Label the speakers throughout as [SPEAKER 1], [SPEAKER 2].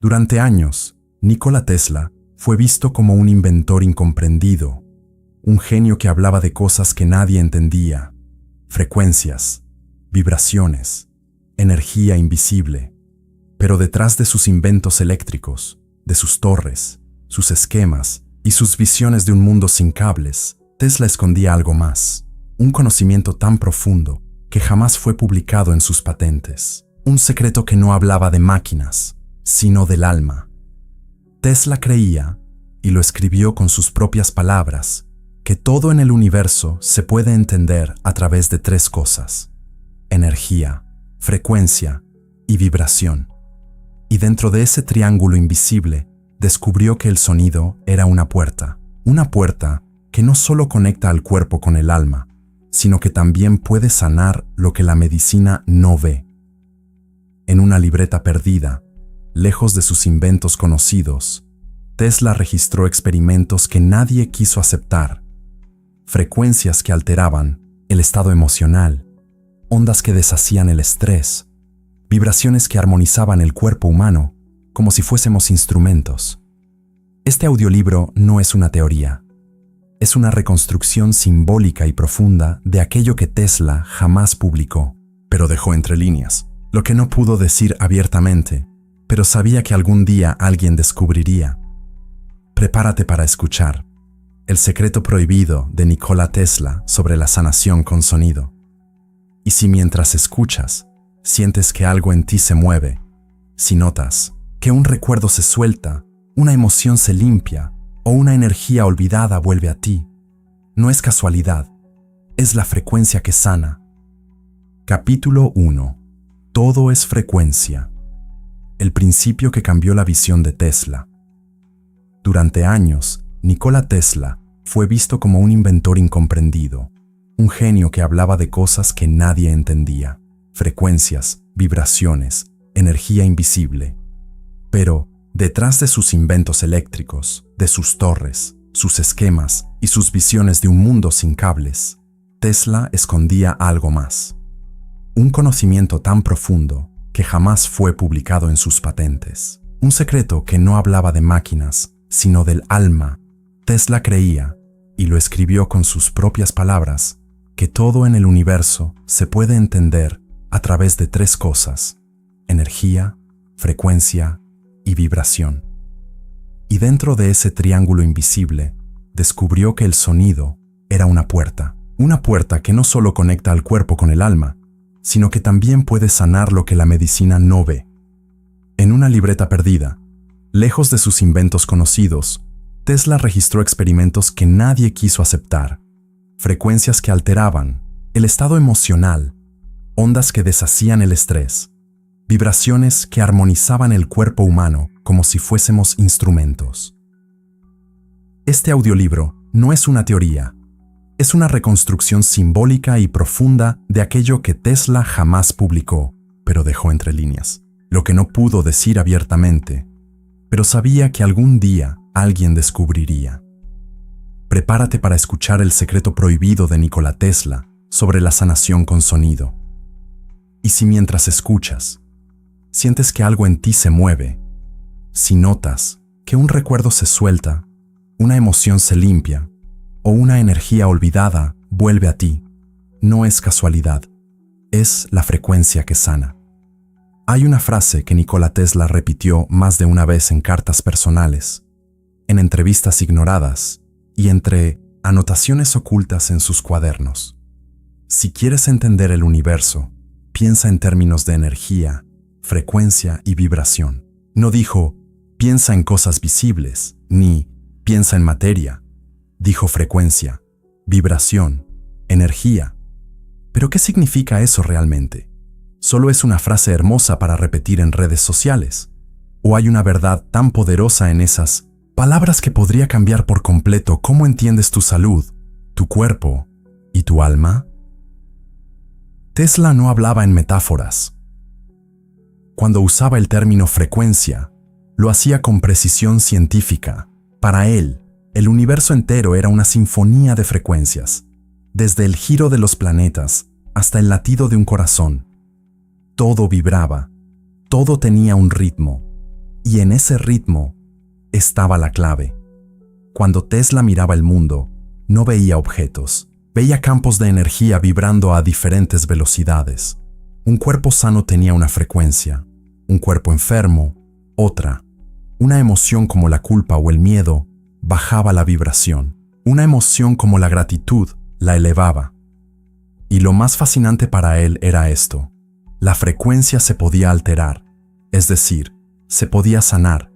[SPEAKER 1] Durante años, Nikola Tesla fue visto como un inventor incomprendido, un genio que hablaba de cosas que nadie entendía, frecuencias, vibraciones, energía invisible. Pero detrás de sus inventos eléctricos, de sus torres, sus esquemas y sus visiones de un mundo sin cables, Tesla escondía algo más, un conocimiento tan profundo que jamás fue publicado en sus patentes, un secreto que no hablaba de máquinas, sino del alma. Tesla creía, y lo escribió con sus propias palabras, que todo en el universo se puede entender a través de tres cosas: energía, frecuencia y vibración. Y dentro de ese triángulo invisible, descubrió que el sonido era una puerta que no solo conecta al cuerpo con el alma, sino que también puede sanar lo que la medicina no ve. En una libreta perdida, lejos de sus inventos conocidos, Tesla registró experimentos que nadie quiso aceptar, frecuencias que alteraban el estado emocional, ondas que deshacían el estrés, vibraciones que armonizaban el cuerpo humano como si fuésemos instrumentos. Este audiolibro no es una teoría, es una reconstrucción simbólica y profunda de aquello que Tesla jamás publicó, pero dejó entre líneas, lo que no pudo decir abiertamente, pero sabía que algún día alguien descubriría. Prepárate para escuchar El secreto prohibido de Nikola Tesla sobre la sanación con sonido. Y si mientras escuchas, sientes que algo en ti se mueve, si notas que un recuerdo se suelta, una emoción se limpia o una energía olvidada vuelve a ti, no es casualidad, es la frecuencia que sana. Capítulo 1. Todo es frecuencia. El principio que cambió la visión de Tesla. Durante años, Nikola Tesla fue visto como un inventor incomprendido, un genio que hablaba de cosas que nadie entendía, frecuencias, vibraciones, energía invisible. Pero, detrás de sus inventos eléctricos, de sus torres, sus esquemas y sus visiones de un mundo sin cables, Tesla escondía algo más. Un conocimiento tan profundo que jamás fue publicado en sus patentes. Un secreto que no hablaba de máquinas, sino del alma. Tesla creía, y lo escribió con sus propias palabras, que todo en el universo se puede entender a través de tres cosas: energía, frecuencia y vibración. Y dentro de ese triángulo invisible, descubrió que el sonido era una puerta que no solo conecta al cuerpo con el alma, sino que también puede sanar lo que la medicina no ve. En una libreta perdida, lejos de sus inventos conocidos, Tesla registró experimentos que nadie quiso aceptar, frecuencias que alteraban el estado emocional, ondas que deshacían el estrés, vibraciones que armonizaban el cuerpo humano como si fuésemos instrumentos. Este audiolibro no es una teoría, es una reconstrucción simbólica y profunda de aquello que Tesla jamás publicó, pero dejó entre líneas, lo que no pudo decir abiertamente, pero sabía que algún día alguien descubriría. Prepárate para escuchar el secreto prohibido de Nikola Tesla sobre la sanación con sonido. Y si mientras escuchas, sientes que algo en ti se mueve, si notas que un recuerdo se suelta, una emoción se limpia o una energía olvidada vuelve a ti, no es casualidad, es la frecuencia que sana. Hay una frase que Nikola Tesla repitió más de una vez en cartas personales, en entrevistas ignoradas y entre anotaciones ocultas en sus cuadernos. Si quieres entender el universo, piensa en términos de energía, frecuencia y vibración. No dijo, piensa en cosas visibles, ni piensa en materia. Dijo frecuencia, vibración, energía. ¿Pero qué significa eso realmente? ¿Solo es una frase hermosa para repetir en redes sociales? ¿O hay una verdad tan poderosa en esas palabras que podría cambiar por completo cómo entiendes tu salud, tu cuerpo y tu alma? Tesla no hablaba en metáforas. Cuando usaba el término frecuencia, lo hacía con precisión científica. Para él, el universo entero era una sinfonía de frecuencias, desde el giro de los planetas hasta el latido de un corazón. Todo vibraba, todo tenía un ritmo, Y en ese ritmo estaba la clave. Cuando Tesla miraba el mundo, no veía objetos, veía campos de energía vibrando a diferentes velocidades. Un cuerpo sano tenía una frecuencia, un cuerpo enfermo, otra. Una emoción como la culpa o el miedo bajaba la vibración. Una emoción como la gratitud la elevaba. Y lo más fascinante para él era esto: la frecuencia se podía alterar, es decir, se podía sanar,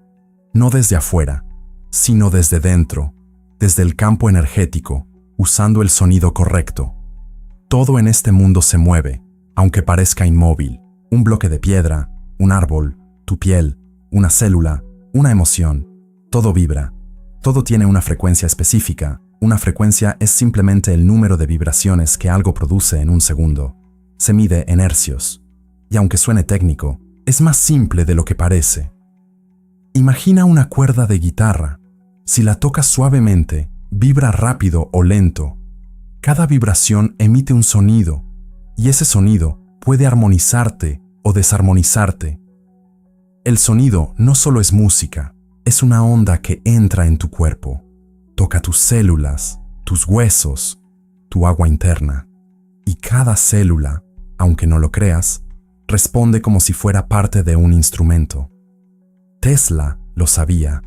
[SPEAKER 1] no desde afuera, sino desde dentro, desde el campo energético, usando el sonido correcto. Todo en este mundo se mueve, aunque parezca inmóvil. Un bloque de piedra, un árbol, tu piel, una célula, una emoción. Todo vibra. Todo tiene una frecuencia específica. Una frecuencia es simplemente el número de vibraciones que algo produce en un segundo. Se mide en hercios. Y aunque suene técnico, es más simple de lo que parece. Imagina una cuerda de guitarra. Si la tocas suavemente, vibra rápido o lento. Cada vibración emite un sonido, y ese sonido puede armonizarte o desarmonizarte. El sonido no solo es música, es una onda que entra en tu cuerpo. Toca tus células, tus huesos, tu agua interna. Y cada célula, aunque no lo creas, responde como si fuera parte de un instrumento. Tesla lo sabía,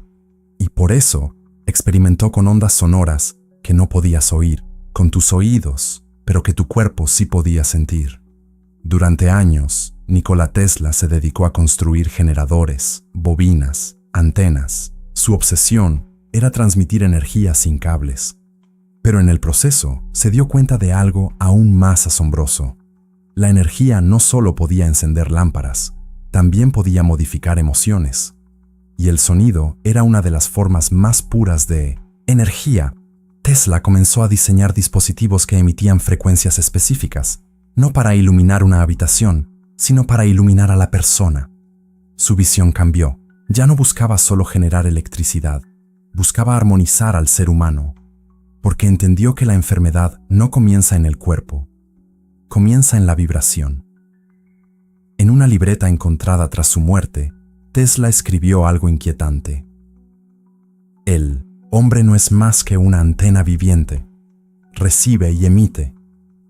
[SPEAKER 1] y por eso experimentó con ondas sonoras que no podías oír con tus oídos, pero que tu cuerpo sí podía sentir. Durante años, Nikola Tesla se dedicó a construir generadores, bobinas, antenas. Su obsesión era transmitir energía sin cables. Pero en el proceso se dio cuenta de algo aún más asombroso. La energía no solo podía encender lámparas, también podía modificar emociones. Y el sonido era una de las formas más puras de energía. Tesla comenzó a diseñar dispositivos que emitían frecuencias específicas, no para iluminar una habitación, sino para iluminar a la persona. Su visión cambió. Ya no buscaba solo generar electricidad, buscaba armonizar al ser humano, porque entendió que la enfermedad no comienza en el cuerpo, comienza en la vibración. En una libreta encontrada tras su muerte, Tesla escribió algo inquietante. El hombre no es más que una antena viviente, recibe y emite,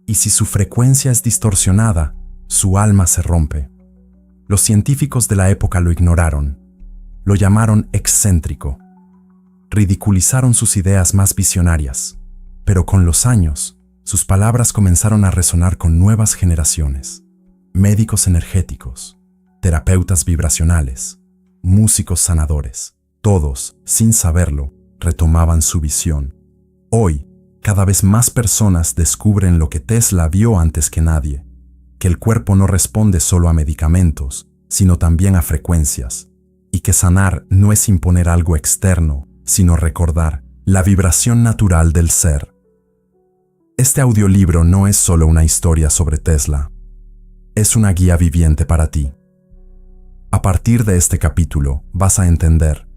[SPEAKER 1] y si su frecuencia es distorsionada, su alma se rompe. Los científicos de la época lo ignoraron, lo llamaron excéntrico, ridiculizaron sus ideas más visionarias, pero con los años, sus palabras comenzaron a resonar con nuevas generaciones. Médicos energéticos, terapeutas vibracionales, músicos sanadores, todos, sin saberlo, retomaban su visión. Hoy, cada vez más personas descubren lo que Tesla vio antes que nadie, que el cuerpo no responde solo a medicamentos, sino también a frecuencias, y que sanar no es imponer algo externo, sino recordar la vibración natural del ser. Este audiolibro no es solo una historia sobre Tesla, es una guía viviente para ti. A partir de este capítulo vas a entender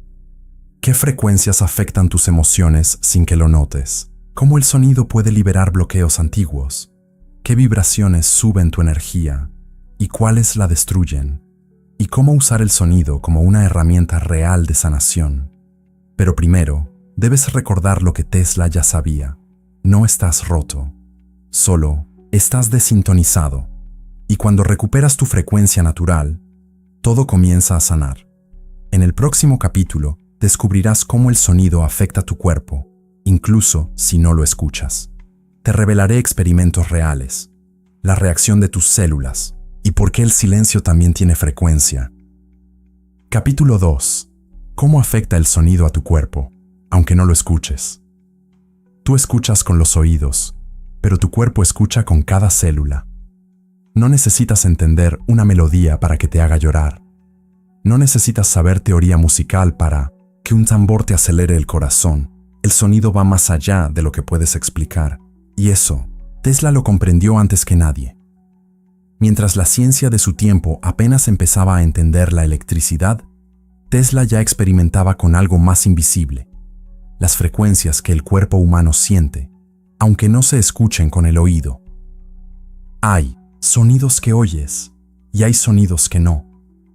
[SPEAKER 1] qué frecuencias afectan tus emociones sin que lo notes, cómo el sonido puede liberar bloqueos antiguos, qué vibraciones suben tu energía y cuáles la destruyen, y cómo usar el sonido como una herramienta real de sanación. Pero primero, debes recordar lo que Tesla ya sabía. No estás roto, solo estás desintonizado. Y cuando recuperas tu frecuencia natural, todo comienza a sanar. En el próximo capítulo, descubrirás cómo el sonido afecta tu cuerpo, incluso si no lo escuchas. Te revelaré experimentos reales, la reacción de tus células y por qué el silencio también tiene frecuencia. Capítulo 2. ¿Cómo afecta el sonido a tu cuerpo, aunque no lo escuches? Tú escuchas con los oídos, pero tu cuerpo escucha con cada célula. No necesitas entender una melodía para que te haga llorar. No necesitas saber teoría musical para que un tambor te acelere el corazón. El sonido va más allá de lo que puedes explicar. Y eso, Tesla lo comprendió antes que nadie. Mientras la ciencia de su tiempo apenas empezaba a entender la electricidad, Tesla ya experimentaba con algo más invisible, las frecuencias que el cuerpo humano siente, aunque no se escuchen con el oído. Hay sonidos que oyes y hay sonidos que no.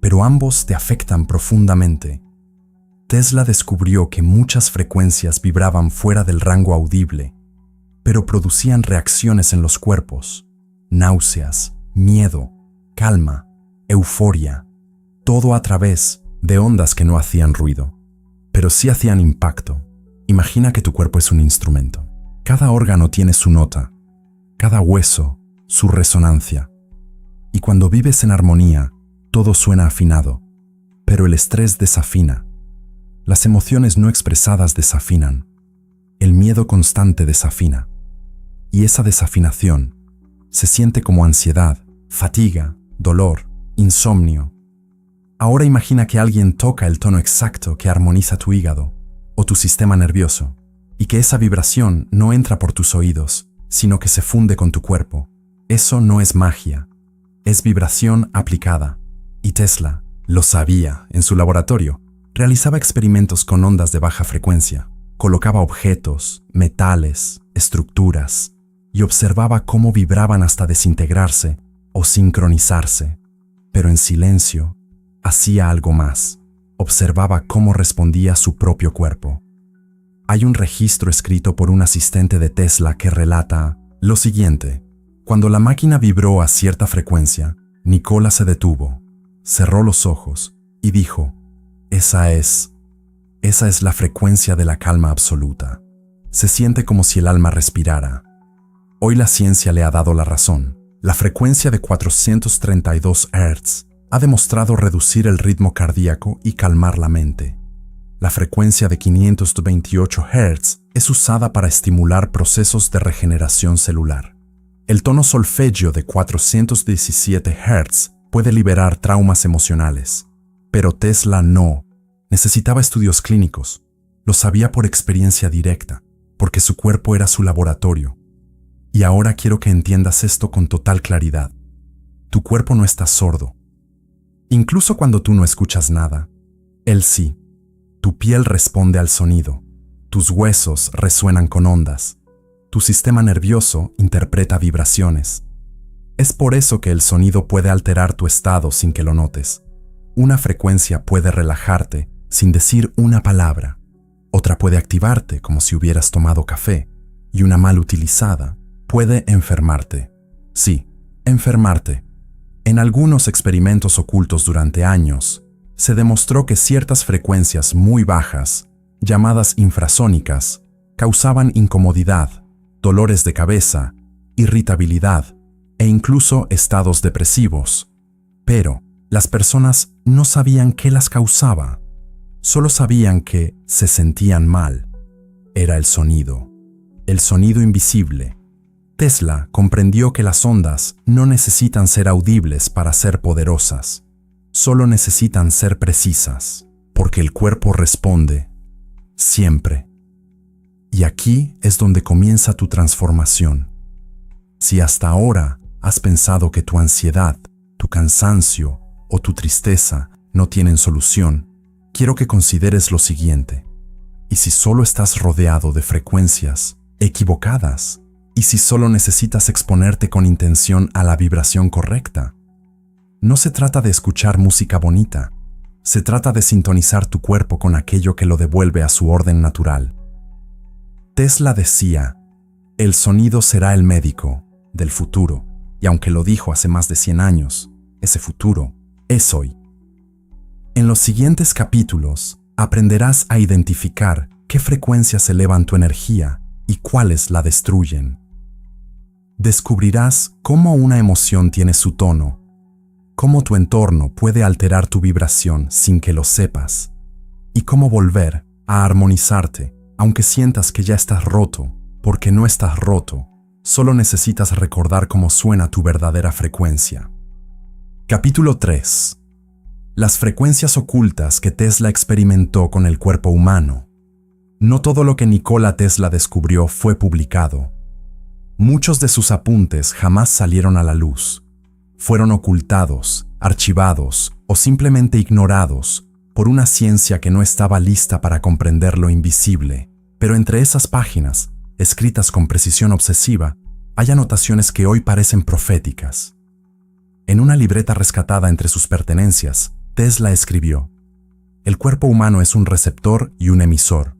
[SPEAKER 1] pero ambos te afectan profundamente. Tesla descubrió que muchas frecuencias vibraban fuera del rango audible, pero producían reacciones en los cuerpos, náuseas, miedo, calma, euforia, todo a través de ondas que no hacían ruido, pero sí hacían impacto. Imagina que tu cuerpo es un instrumento. Cada órgano tiene su nota, cada hueso su resonancia. Y cuando vives en armonía, todo suena afinado, pero el estrés desafina. Las emociones no expresadas desafinan. El miedo constante desafina. Y esa desafinación se siente como ansiedad, fatiga, dolor, insomnio. Ahora imagina que alguien toca el tono exacto que armoniza tu hígado o tu sistema nervioso, y que esa vibración no entra por tus oídos, sino que se funde con tu cuerpo. Eso no es magia, es vibración aplicada. Y Tesla lo sabía. En su laboratorio realizaba experimentos con ondas de baja frecuencia, colocaba objetos, metales, estructuras, y observaba cómo vibraban hasta desintegrarse o sincronizarse. Pero en silencio, hacía algo más. Observaba cómo respondía su propio cuerpo. Hay un registro escrito por un asistente de Tesla que relata lo siguiente. Cuando la máquina vibró a cierta frecuencia, Nikola se detuvo, cerró los ojos y dijo: Esa es la frecuencia de la calma absoluta. Se siente como si el alma respirara. Hoy la ciencia le ha dado la razón. La frecuencia de 432 Hz ha demostrado reducir el ritmo cardíaco y calmar la mente. La frecuencia de 528 Hz es usada para estimular procesos de regeneración celular. El tono solfegio de 417 Hz puede liberar traumas emocionales, pero Tesla no. Necesitaba estudios clínicos. Lo sabía por experiencia directa, porque su cuerpo era su laboratorio. Y ahora quiero que entiendas esto con total claridad. Tu cuerpo no está sordo. Incluso cuando tú no escuchas nada, él sí. Tu piel responde al sonido, tus huesos resuenan con ondas, tu sistema nervioso interpreta vibraciones. Es por eso que el sonido puede alterar tu estado sin que lo notes. Una frecuencia puede relajarte sin decir una palabra, otra puede activarte como si hubieras tomado café, y una mal utilizada puede enfermarte. Sí, enfermarte. En algunos experimentos ocultos durante años, se demostró que ciertas frecuencias muy bajas, llamadas infrasónicas, causaban incomodidad, dolores de cabeza, irritabilidad e incluso estados depresivos. Pero las personas no sabían qué las causaba, solo sabían que se sentían mal. Era el sonido invisible. Tesla comprendió que las ondas no necesitan ser audibles para ser poderosas, solo necesitan ser precisas, porque el cuerpo responde, siempre. Y aquí es donde comienza tu transformación. Si hasta ahora has pensado que tu ansiedad, tu cansancio o tu tristeza no tienen solución, quiero que consideres lo siguiente. ¿Y si solo estás rodeado de frecuencias equivocadas? ¿Y si solo necesitas exponerte con intención a la vibración correcta? No se trata de escuchar música bonita, se trata de sintonizar tu cuerpo con aquello que lo devuelve a su orden natural. Tesla decía, el sonido será el médico del futuro, y aunque lo dijo hace más de 100 años, ese futuro es hoy. En los siguientes capítulos aprenderás a identificar qué frecuencias elevan tu energía y cuáles la destruyen. Descubrirás cómo una emoción tiene su tono, cómo tu entorno puede alterar tu vibración sin que lo sepas, y cómo volver a armonizarte, aunque sientas que ya estás roto, porque no estás roto, solo necesitas recordar cómo suena tu verdadera frecuencia. Capítulo 3. Las frecuencias ocultas que Tesla experimentó con el cuerpo humano. No todo lo que Nikola Tesla descubrió fue publicado. Muchos de sus apuntes jamás salieron a la luz. Fueron ocultados, archivados o simplemente ignorados por una ciencia que no estaba lista para comprender lo invisible. Pero entre esas páginas, escritas con precisión obsesiva, hay anotaciones que hoy parecen proféticas. En una libreta rescatada entre sus pertenencias, Tesla escribió: el cuerpo humano es un receptor y un emisor.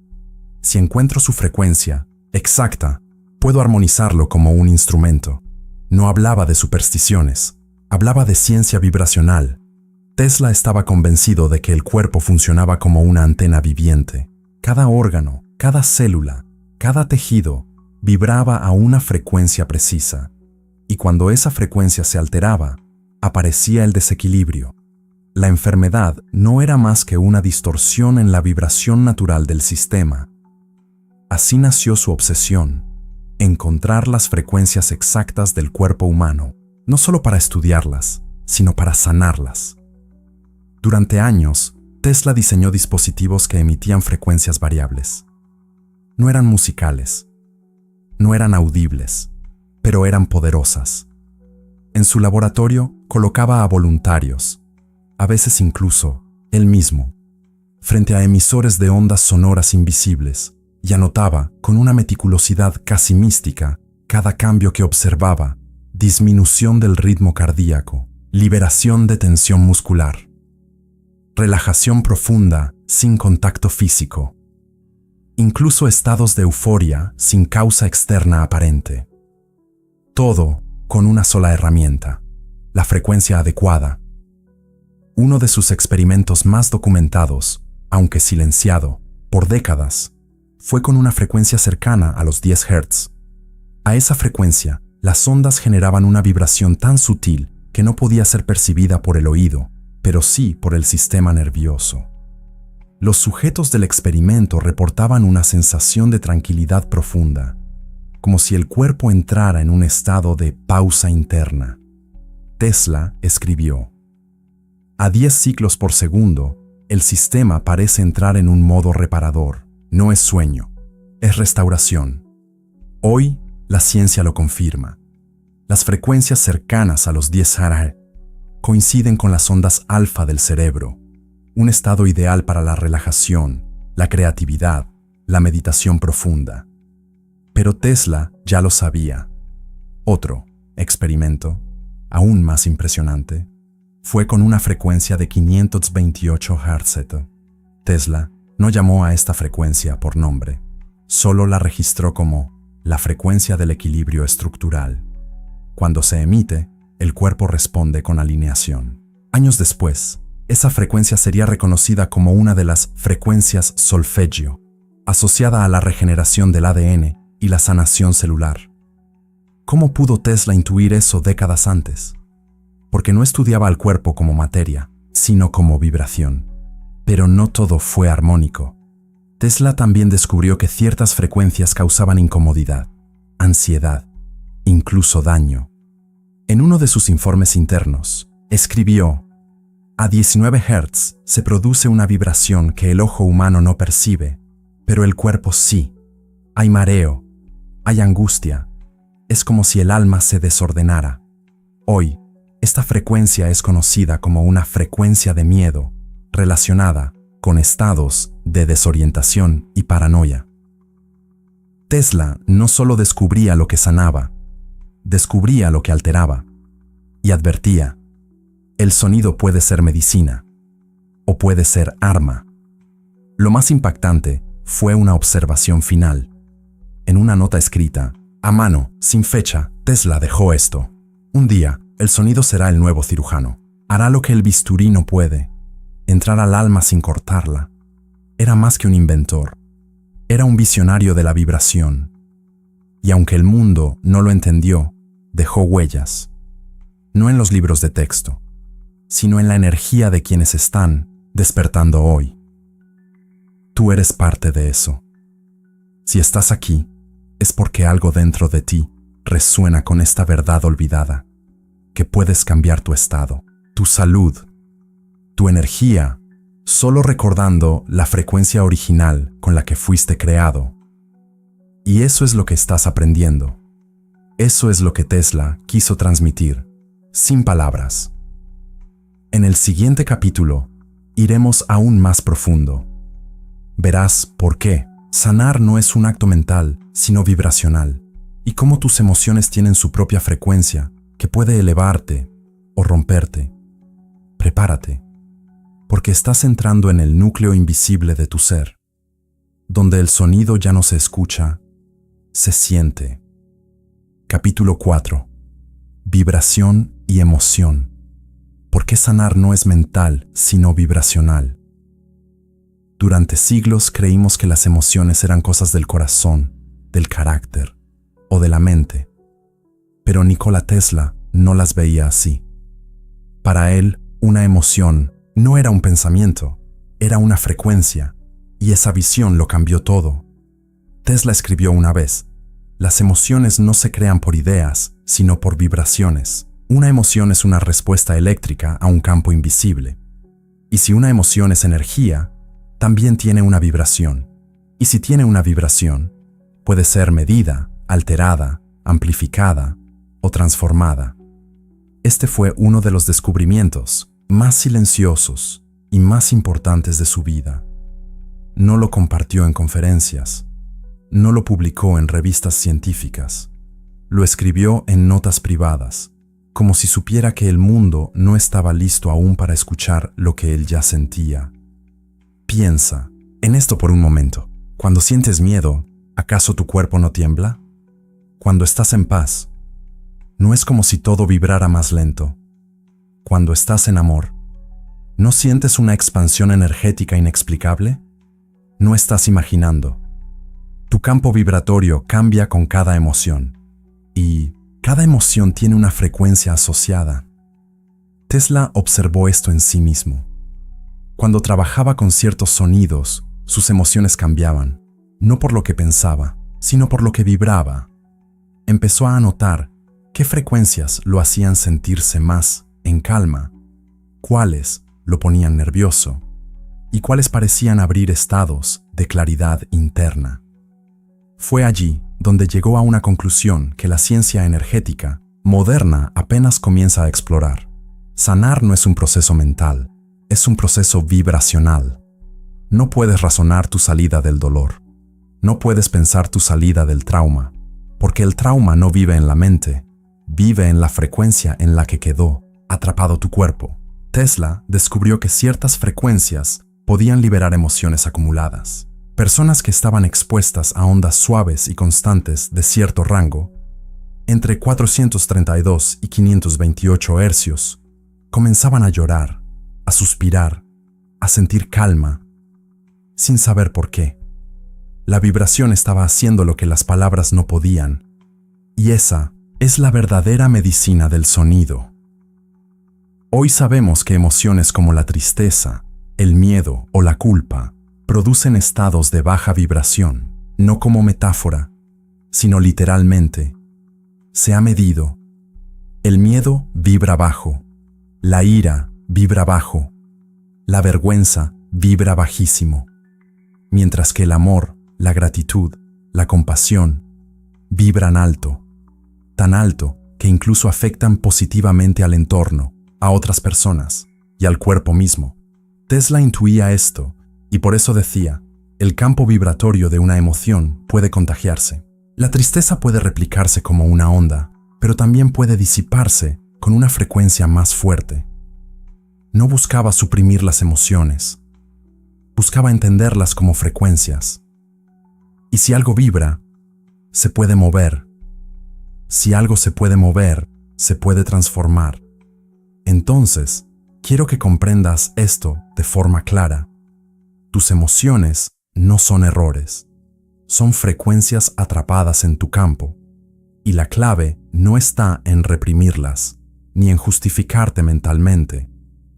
[SPEAKER 1] Si encuentro su frecuencia exacta, puedo armonizarlo como un instrumento. No hablaba de supersticiones, hablaba de ciencia vibracional. Tesla estaba convencido de que el cuerpo funcionaba como una antena viviente. Cada órgano, cada célula, cada tejido vibraba a una frecuencia precisa, y cuando esa frecuencia se alteraba, aparecía el desequilibrio. La enfermedad no era más que una distorsión en la vibración natural del sistema. Así nació su obsesión: encontrar las frecuencias exactas del cuerpo humano, no solo para estudiarlas, sino para sanarlas. Durante años, Tesla diseñó dispositivos que emitían frecuencias variables. No eran musicales, no eran audibles, pero eran poderosas. En su laboratorio colocaba a voluntarios, a veces incluso él mismo, frente a emisores de ondas sonoras invisibles, y anotaba, con una meticulosidad casi mística, cada cambio que observaba: disminución del ritmo cardíaco, liberación de tensión muscular, relajación profunda sin contacto físico, incluso estados de euforia sin causa externa aparente. Todo con una sola herramienta: la frecuencia adecuada. Uno de sus experimentos más documentados, aunque silenciado por décadas, fue con una frecuencia cercana a los 10 Hz. A esa frecuencia, las ondas generaban una vibración tan sutil que no podía ser percibida por el oído, pero sí por el sistema nervioso. Los sujetos del experimento reportaban una sensación de tranquilidad profunda, como si el cuerpo entrara en un estado de pausa interna. Tesla escribió: a 10 ciclos por segundo, el sistema parece entrar en un modo reparador. No es sueño, es restauración. Hoy, la ciencia lo confirma. Las frecuencias cercanas a los 10 Hz coinciden con las ondas alfa del cerebro, un estado ideal para la relajación, la creatividad, la meditación profunda. Pero Tesla ya lo sabía. Otro experimento, aún más impresionante, fue con una frecuencia de 528 Hz. Tesla no llamó a esta frecuencia por nombre, solo la registró como la frecuencia del equilibrio estructural. Cuando se emite, el cuerpo responde con alineación. Años después, esa frecuencia sería reconocida como una de las frecuencias solfeggio, asociada a la regeneración del ADN y la sanación celular. ¿Cómo pudo Tesla intuir eso décadas antes? Porque no estudiaba al cuerpo como materia, sino como vibración. Pero no todo fue armónico. Tesla también descubrió que ciertas frecuencias causaban incomodidad, ansiedad, incluso daño. En uno de sus informes internos, escribió: a 19 Hz se produce una vibración que el ojo humano no percibe, pero el cuerpo sí. Hay mareo, hay angustia. Es como si el alma se desordenara. Hoy, esta frecuencia es conocida como una frecuencia de miedo, relacionada con estados de desorientación y paranoia. Tesla no solo descubría lo que sanaba, descubría lo que alteraba, y advertía: el sonido puede ser medicina, o puede ser arma. Lo más impactante fue una observación final. En una nota escrita, a mano, sin fecha, Tesla dejó esto: un día, el sonido será el nuevo cirujano. Hará lo que el bisturí no puede, entrar al alma sin cortarla. Era más que un inventor. Era un visionario de la vibración. Y aunque el mundo no lo entendió, dejó huellas. No en los libros de texto, sino en la energía de quienes están despertando hoy. Tú eres parte de eso. Si estás aquí, es porque algo dentro de ti resuena con esta verdad olvidada, que puedes cambiar tu estado, tu salud, tu energía, solo recordando la frecuencia original con la que fuiste creado. Y eso es lo que estás aprendiendo. Eso es lo que Tesla quiso transmitir, sin palabras. En el siguiente capítulo, iremos aún más profundo. Verás por qué sanar no es un acto mental, sino vibracional, y cómo tus emociones tienen su propia frecuencia, que puede elevarte o romperte. Prepárate, porque estás entrando en el núcleo invisible de tu ser, donde el sonido ya no se escucha, se siente. Capítulo 4. Vibración y emoción. ¿Por qué sanar no es mental, sino vibracional? Durante siglos creímos que las emociones eran cosas del corazón, del carácter o de la mente. Pero Nikola Tesla no las veía así. Para él, una emoción no era un pensamiento, era una frecuencia, y esa visión lo cambió todo. Tesla escribió una vez: las emociones no se crean por ideas, sino por vibraciones. Una emoción es una respuesta eléctrica a un campo invisible. Y si una emoción es energía, también tiene una vibración. Y si tiene una vibración, puede ser medida, alterada, amplificada o transformada. Este fue uno de los descubrimientos más silenciosos y más importantes de su vida. No lo compartió en conferencias, no lo publicó en revistas científicas, lo escribió en notas privadas, como si supiera que el mundo no estaba listo aún para escuchar lo que él ya sentía. Piensa en esto por un momento. Cuando sientes miedo, ¿acaso tu cuerpo no tiembla? Cuando estás en paz, ¿no es como si todo vibrara más lento? Cuando estás en amor, ¿no sientes una expansión energética inexplicable? No estás imaginando. Tu campo vibratorio cambia con cada emoción, y cada emoción tiene una frecuencia asociada. Tesla observó esto en sí mismo. Cuando trabajaba con ciertos sonidos, sus emociones cambiaban, no por lo que pensaba, sino por lo que vibraba. Empezó a notar qué frecuencias lo hacían sentirse más en calma, cuáles lo ponían nervioso y cuáles parecían abrir estados de claridad interna. Fue allí donde llegó a una conclusión que la ciencia energética moderna apenas comienza a explorar. Sanar no es un proceso mental, es un proceso vibracional. No puedes razonar tu salida del dolor, no puedes pensar tu salida del trauma, porque el trauma no vive en la mente, vive en la frecuencia en la que quedó atrapado tu cuerpo. Tesla descubrió que ciertas frecuencias podían liberar emociones acumuladas. Personas que estaban expuestas a ondas suaves y constantes de cierto rango, entre 432 y 528 hercios, comenzaban a llorar, a suspirar, a sentir calma, sin saber por qué. La vibración estaba haciendo lo que las palabras no podían, y esa es la verdadera medicina del sonido. Hoy sabemos que emociones como la tristeza, el miedo o la culpa producen estados de baja vibración, no como metáfora, sino literalmente. Se ha medido. El miedo vibra bajo, la ira vibra bajo, la vergüenza vibra bajísimo, mientras que el amor, la gratitud, la compasión vibran alto, tan alto que incluso afectan positivamente al entorno, a otras personas y al cuerpo mismo. Tesla intuía esto y por eso decía: el campo vibratorio de una emoción puede contagiarse. La tristeza puede replicarse como una onda, pero también puede disiparse con una frecuencia más fuerte. No buscaba suprimir las emociones, buscaba entenderlas como frecuencias. Y si algo vibra, se puede mover. Si algo se puede mover, se puede transformar. Entonces, quiero que comprendas esto de forma clara. Tus emociones no son errores, son frecuencias atrapadas en tu campo, y la clave no está en reprimirlas, ni en justificarte mentalmente,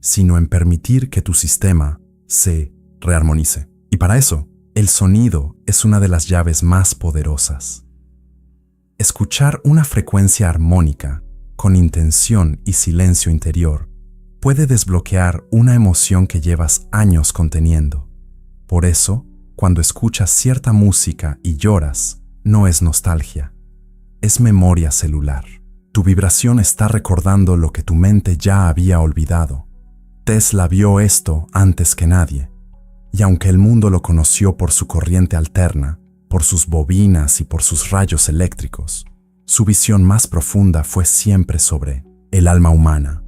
[SPEAKER 1] sino en permitir que tu sistema se rearmonice. Y para eso, el sonido es una de las llaves más poderosas. Escuchar una frecuencia armónica, con intención y silencio interior, puede desbloquear una emoción que llevas años conteniendo. Por eso, cuando escuchas cierta música y lloras, no es nostalgia, es memoria celular. Tu vibración está recordando lo que tu mente ya había olvidado. Tesla vio esto antes que nadie, y aunque el mundo lo conoció por su corriente alterna, por sus bobinas y por sus rayos eléctricos, su visión más profunda fue siempre sobre el alma humana.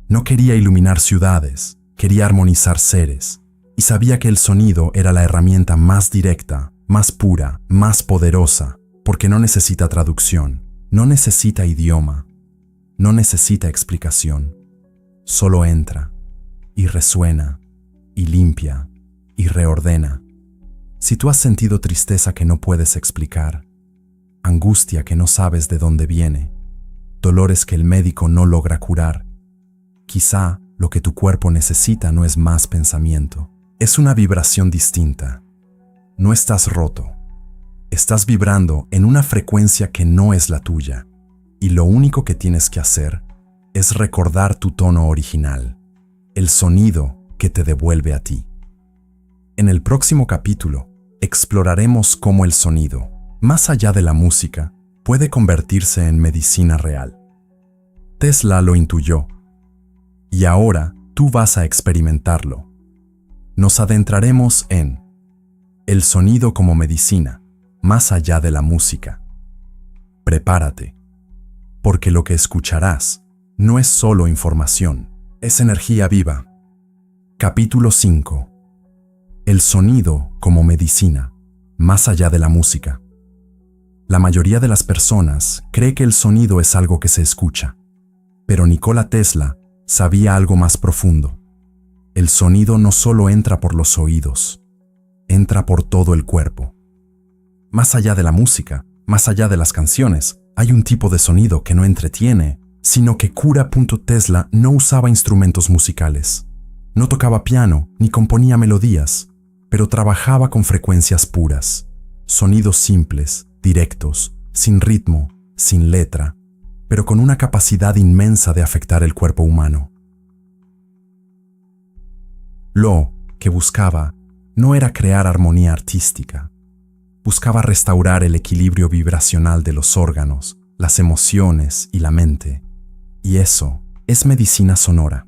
[SPEAKER 1] No quería iluminar ciudades, quería armonizar seres, y sabía que el sonido era la herramienta más directa, más pura, más poderosa, porque no necesita traducción, no necesita idioma, no necesita explicación. Solo entra, y resuena, y limpia, y reordena. Si tú has sentido tristeza que no puedes explicar, angustia que no sabes de dónde viene, dolores que el médico no logra curar, quizá lo que tu cuerpo necesita no es más pensamiento, es una vibración distinta. No estás roto, estás vibrando en una frecuencia que no es la tuya, y lo único que tienes que hacer es recordar tu tono original, el sonido que te devuelve a ti. En el próximo capítulo, exploraremos cómo el sonido, más allá de la música, puede convertirse en medicina real. Tesla lo intuyó, y ahora tú vas a experimentarlo. Nos adentraremos en el sonido como medicina, más allá de la música. Prepárate, porque lo que escucharás no es solo información, es energía viva. Capítulo 5. El sonido como medicina, más allá de la música. La mayoría de las personas cree que el sonido es algo que se escucha, pero Nikola Tesla sabía algo más profundo. El sonido no solo entra por los oídos, entra por todo el cuerpo. Más allá de la música, más allá de las canciones, hay un tipo de sonido que no entretiene, sino que cura. Tesla no usaba instrumentos musicales, no tocaba piano ni componía melodías, pero trabajaba con frecuencias puras, sonidos simples, directos, sin ritmo, sin letra, pero con una capacidad inmensa de afectar el cuerpo humano. Lo que buscaba no era crear armonía artística, buscaba restaurar el equilibrio vibracional de los órganos, las emociones y la mente, y eso es medicina sonora.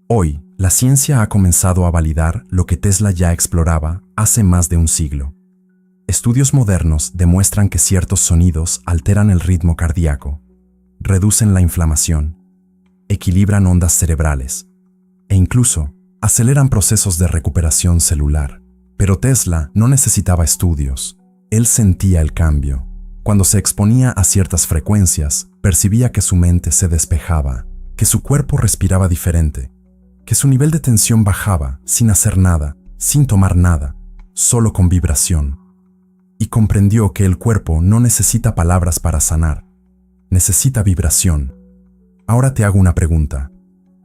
[SPEAKER 1] Hoy, la ciencia ha comenzado a validar lo que Tesla ya exploraba hace más de un siglo. Estudios modernos demuestran que ciertos sonidos alteran el ritmo cardíaco, reducen la inflamación, equilibran ondas cerebrales e incluso aceleran procesos de recuperación celular. Pero Tesla no necesitaba estudios. Él sentía el cambio. Cuando se exponía a ciertas frecuencias, percibía que su mente se despejaba, que su cuerpo respiraba diferente, que su nivel de tensión bajaba sin hacer nada, sin tomar nada, solo con vibración. Y comprendió que el cuerpo no necesita palabras para sanar, necesita vibración. Ahora te hago una pregunta.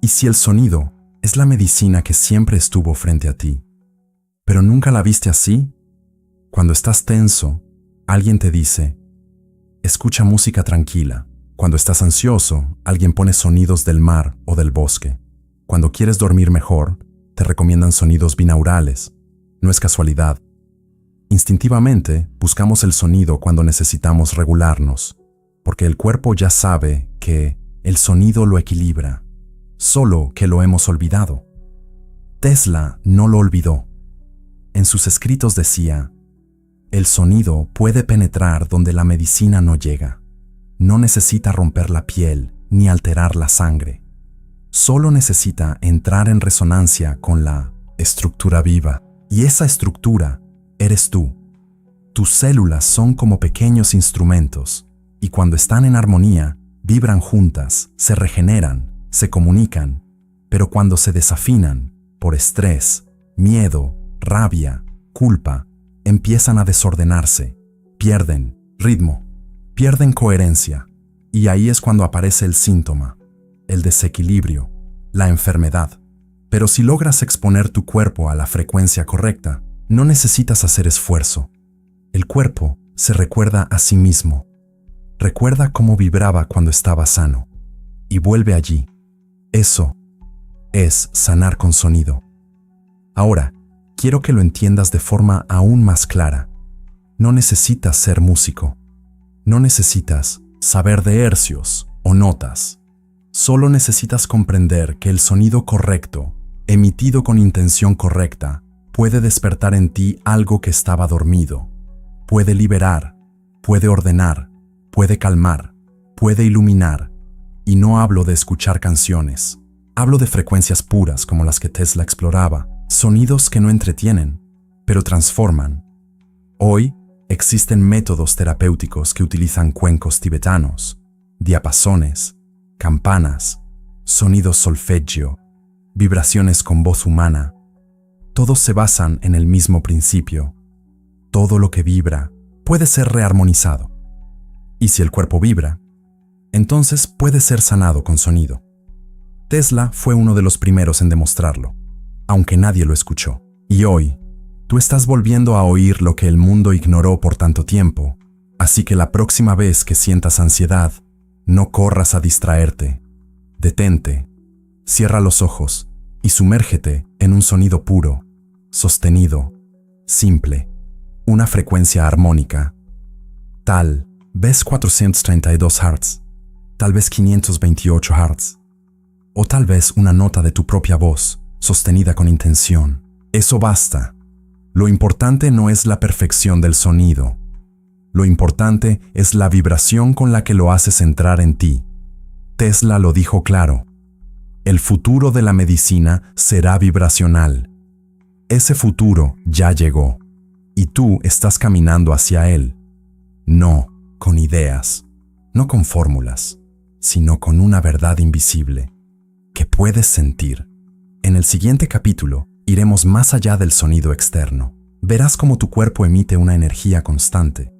[SPEAKER 1] ¿Y si el sonido es la medicina que siempre estuvo frente a ti, pero nunca la viste así? Cuando estás tenso, alguien te dice, escucha música tranquila. Cuando estás ansioso, alguien pone sonidos del mar o del bosque. Cuando quieres dormir mejor, te recomiendan sonidos binaurales. No es casualidad. Instintivamente, buscamos el sonido cuando necesitamos regularnos, porque el cuerpo ya sabe que el sonido lo equilibra, solo que lo hemos olvidado. Tesla no lo olvidó. En sus escritos decía, el sonido puede penetrar donde la medicina no llega. No necesita romper la piel ni alterar la sangre. Solo necesita entrar en resonancia con la estructura viva. Y esa estructura eres tú. Tus células son como pequeños instrumentos, y cuando están en armonía, vibran juntas, se regeneran, se comunican, pero cuando se desafinan, por estrés, miedo, rabia, culpa, empiezan a desordenarse, pierden ritmo, pierden coherencia, y ahí es cuando aparece el síntoma, el desequilibrio, la enfermedad. Pero si logras exponer tu cuerpo a la frecuencia correcta, no necesitas hacer esfuerzo. El cuerpo se recuerda a sí mismo. Recuerda cómo vibraba cuando estaba sano, y vuelve allí. Eso es sanar con sonido. Ahora, quiero que lo entiendas de forma aún más clara. No necesitas ser músico. No necesitas saber de hercios o notas. Solo necesitas comprender que el sonido correcto, emitido con intención correcta, puede despertar en ti algo que estaba dormido. Puede liberar, puede ordenar, puede calmar, puede iluminar. Y no hablo de escuchar canciones. Hablo de frecuencias puras como las que Tesla exploraba, sonidos que no entretienen, pero transforman. Hoy existen métodos terapéuticos que utilizan cuencos tibetanos, diapasones, campanas, sonidos solfeggio, vibraciones con voz humana. Todos se basan en el mismo principio. Todo lo que vibra puede ser rearmonizado. Y si el cuerpo vibra, entonces puede ser sanado con sonido. Tesla fue uno de los primeros en demostrarlo, aunque nadie lo escuchó. Y hoy, tú estás volviendo a oír lo que el mundo ignoró por tanto tiempo. Así que la próxima vez que sientas ansiedad, no corras a distraerte. Detente, cierra los ojos y sumérgete en un sonido puro, sostenido, simple, una frecuencia armónica. Tal vez 432 Hz, tal vez 528 Hz, o tal vez una nota de tu propia voz, sostenida con intención. Eso basta. Lo importante no es la perfección del sonido. Lo importante es la vibración con la que lo haces entrar en ti. Tesla lo dijo claro. El futuro de la medicina será vibracional. Ese futuro ya llegó, y tú estás caminando hacia él. No con ideas, no con fórmulas, sino con una verdad invisible que puedes sentir. En el siguiente capítulo iremos más allá del sonido externo. Verás cómo tu cuerpo emite una energía constante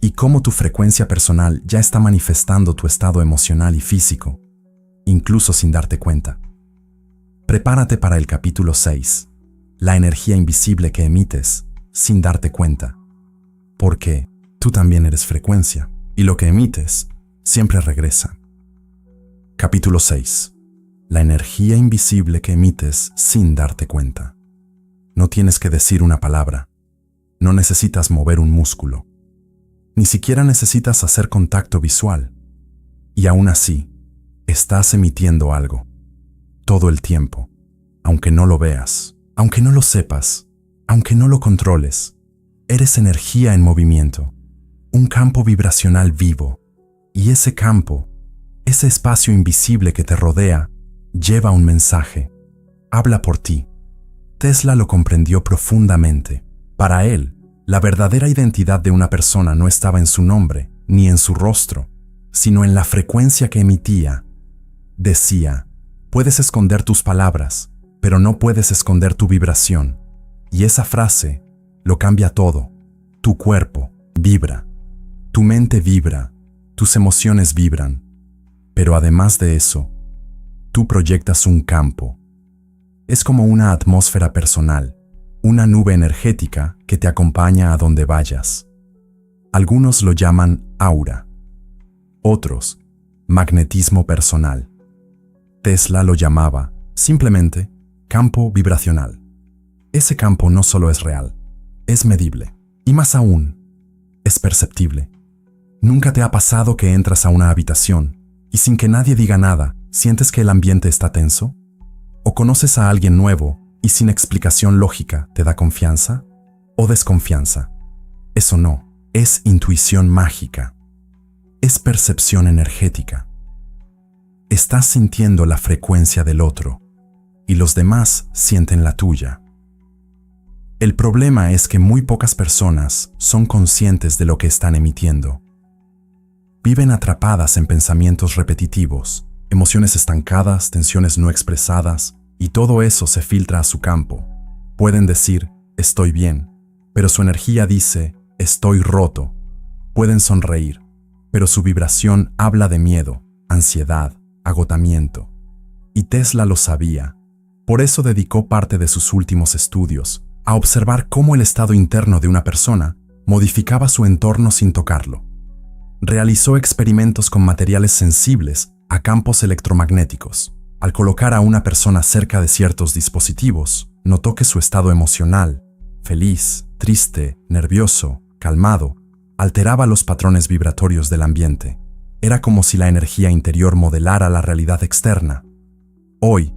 [SPEAKER 1] y cómo tu frecuencia personal ya está manifestando tu estado emocional y físico, incluso sin darte cuenta. Prepárate para el capítulo 6, la energía invisible que emites sin darte cuenta, porque tú también eres frecuencia y lo que emites siempre regresa. Capítulo 6. La energía invisible que emites sin darte cuenta. No tienes que decir una palabra, no necesitas mover un músculo, ni siquiera necesitas hacer contacto visual, y aún así, estás emitiendo algo, todo el tiempo, aunque no lo veas, aunque no lo sepas, aunque no lo controles. Eres energía en movimiento, un campo vibracional vivo, y ese campo, ese espacio invisible que te rodea, lleva un mensaje, habla por ti. Tesla lo comprendió profundamente. Para él, la verdadera identidad de una persona no estaba en su nombre, ni en su rostro, sino en la frecuencia que emitía. Decía, puedes esconder tus palabras, pero no puedes esconder tu vibración. Y esa frase lo cambia todo. Tu cuerpo vibra, tu mente vibra, tus emociones vibran. Pero además de eso, tú proyectas un campo. Es como una atmósfera personal, una nube energética que te acompaña a donde vayas. Algunos lo llaman aura, otros magnetismo personal. Tesla lo llamaba simplemente campo vibracional. Ese campo no solo es real, es medible, y más aún, es perceptible. ¿Nunca te ha pasado que entras a una habitación y sin que nadie diga nada, sientes que el ambiente está tenso? ¿O conoces a alguien nuevo y sin explicación lógica te da confianza o desconfianza? Eso no, es intuición mágica. Es percepción energética. Estás sintiendo la frecuencia del otro y los demás sienten la tuya. El problema es que muy pocas personas son conscientes de lo que están emitiendo. Viven atrapadas en pensamientos repetitivos, emociones estancadas, tensiones no expresadas, y todo eso se filtra a su campo. Pueden decir, estoy bien, pero su energía dice, estoy roto. Pueden sonreír, pero su vibración habla de miedo, ansiedad, agotamiento. Y Tesla lo sabía. Por eso dedicó parte de sus últimos estudios a observar cómo el estado interno de una persona modificaba su entorno sin tocarlo. Realizó experimentos con materiales sensibles a campos electromagnéticos. Al colocar a una persona cerca de ciertos dispositivos, notó que su estado emocional, feliz, triste, nervioso, calmado, alteraba los patrones vibratorios del ambiente. Era como si la energía interior modelara la realidad externa. Hoy,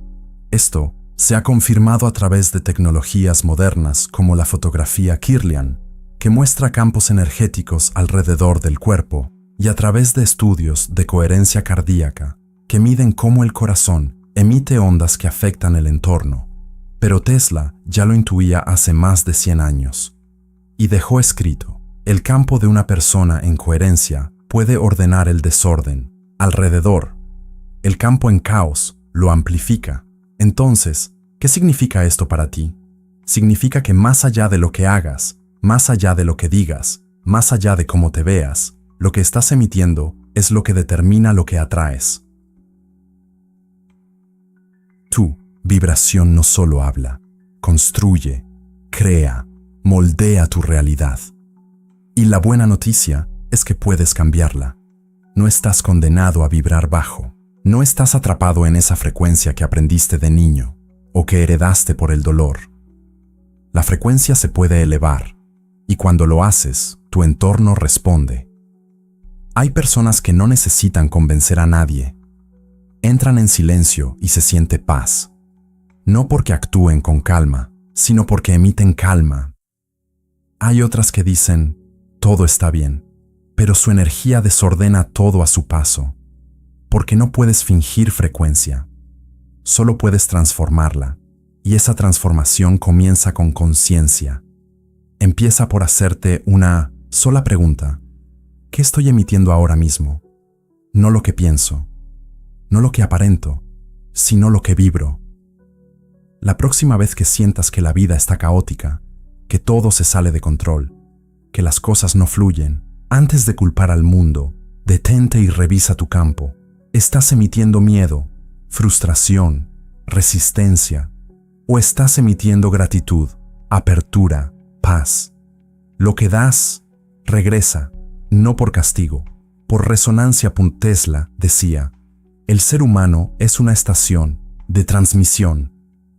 [SPEAKER 1] esto se ha confirmado a través de tecnologías modernas como la fotografía Kirlian, que muestra campos energéticos alrededor del cuerpo, y a través de estudios de coherencia cardíaca, que miden cómo el corazón emite ondas que afectan el entorno, pero Tesla ya lo intuía hace más de 100 años y dejó escrito: el campo de una persona en coherencia puede ordenar el desorden alrededor. El campo en caos lo amplifica. Entonces, ¿qué significa esto para ti? Significa que más allá de lo que hagas, más allá de lo que digas, más allá de cómo te veas, lo que estás emitiendo es lo que determina lo que atraes. Tu vibración no solo habla, construye, crea, moldea tu realidad. Y la buena noticia es que puedes cambiarla. No estás condenado a vibrar bajo. No estás atrapado en esa frecuencia que aprendiste de niño o que heredaste por el dolor. La frecuencia se puede elevar y cuando lo haces, tu entorno responde. Hay personas que no necesitan convencer a nadie. Entran en silencio y se siente paz. No porque actúen con calma, sino porque emiten calma. Hay otras que dicen: todo está bien, pero su energía desordena todo a su paso. Porque no puedes fingir frecuencia. Solo puedes transformarla. Y esa transformación comienza con conciencia. Empieza por hacerte una sola pregunta: ¿qué estoy emitiendo ahora mismo? No lo que pienso, no lo que aparento, sino lo que vibro. La próxima vez que sientas que la vida está caótica, que todo se sale de control, que las cosas no fluyen, antes de culpar al mundo, detente y revisa tu campo. ¿Estás emitiendo miedo, frustración, resistencia? ¿O estás emitiendo gratitud, apertura, paz? Lo que das, regresa, no por castigo, por resonancia. Tesla decía: el ser humano es una estación de transmisión.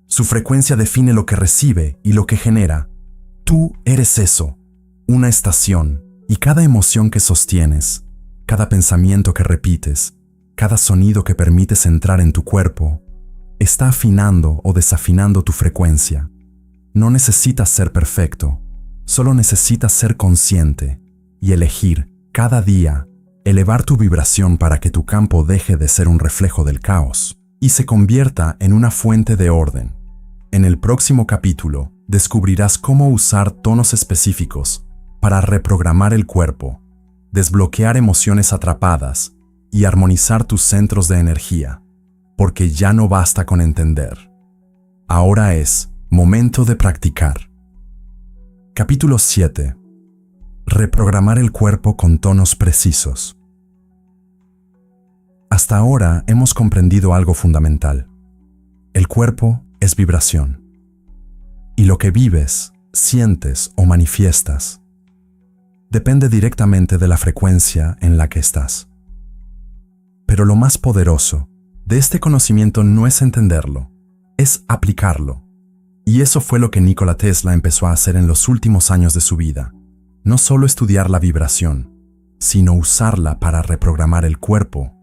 [SPEAKER 1] Su frecuencia define lo que recibe y lo que genera. Tú eres eso, una estación, y cada emoción que sostienes, cada pensamiento que repites, cada sonido que permites entrar en tu cuerpo, está afinando o desafinando tu frecuencia. No necesitas ser perfecto, solo necesitas ser consciente y elegir cada día elevar tu vibración para que tu campo deje de ser un reflejo del caos y se convierta en una fuente de orden. En el próximo capítulo descubrirás cómo usar tonos específicos para reprogramar el cuerpo, desbloquear emociones atrapadas y armonizar tus centros de energía, porque ya no basta con entender. Ahora es momento de practicar. Capítulo 7. Reprogramar el cuerpo con tonos precisos. Hasta ahora hemos comprendido algo fundamental. El cuerpo es vibración. Y lo que vives, sientes o manifiestas depende directamente de la frecuencia en la que estás. Pero lo más poderoso de este conocimiento no es entenderlo, es aplicarlo. Y eso fue lo que Nikola Tesla empezó a hacer en los últimos años de su vida. No solo estudiar la vibración, sino usarla para reprogramar el cuerpo.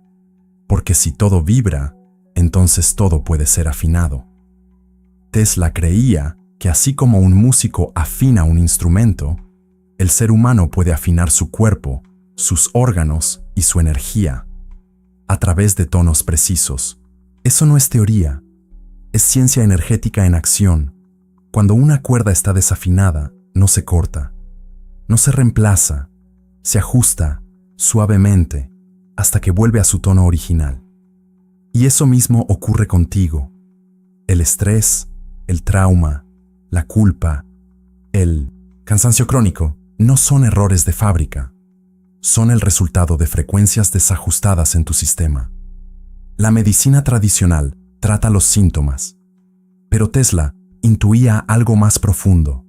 [SPEAKER 1] Porque si todo vibra, entonces todo puede ser afinado. Tesla creía que así como un músico afina un instrumento, el ser humano puede afinar su cuerpo, sus órganos y su energía a través de tonos precisos. Eso no es teoría, es ciencia energética en acción. Cuando una cuerda está desafinada, no se corta, no se reemplaza, se ajusta suavemente hasta que vuelve a su tono original. Y eso mismo ocurre contigo. El estrés, el trauma, la culpa, el cansancio crónico no son errores de fábrica. Son el resultado de frecuencias desajustadas en tu sistema. La medicina tradicional trata los síntomas, pero Tesla intuía algo más profundo,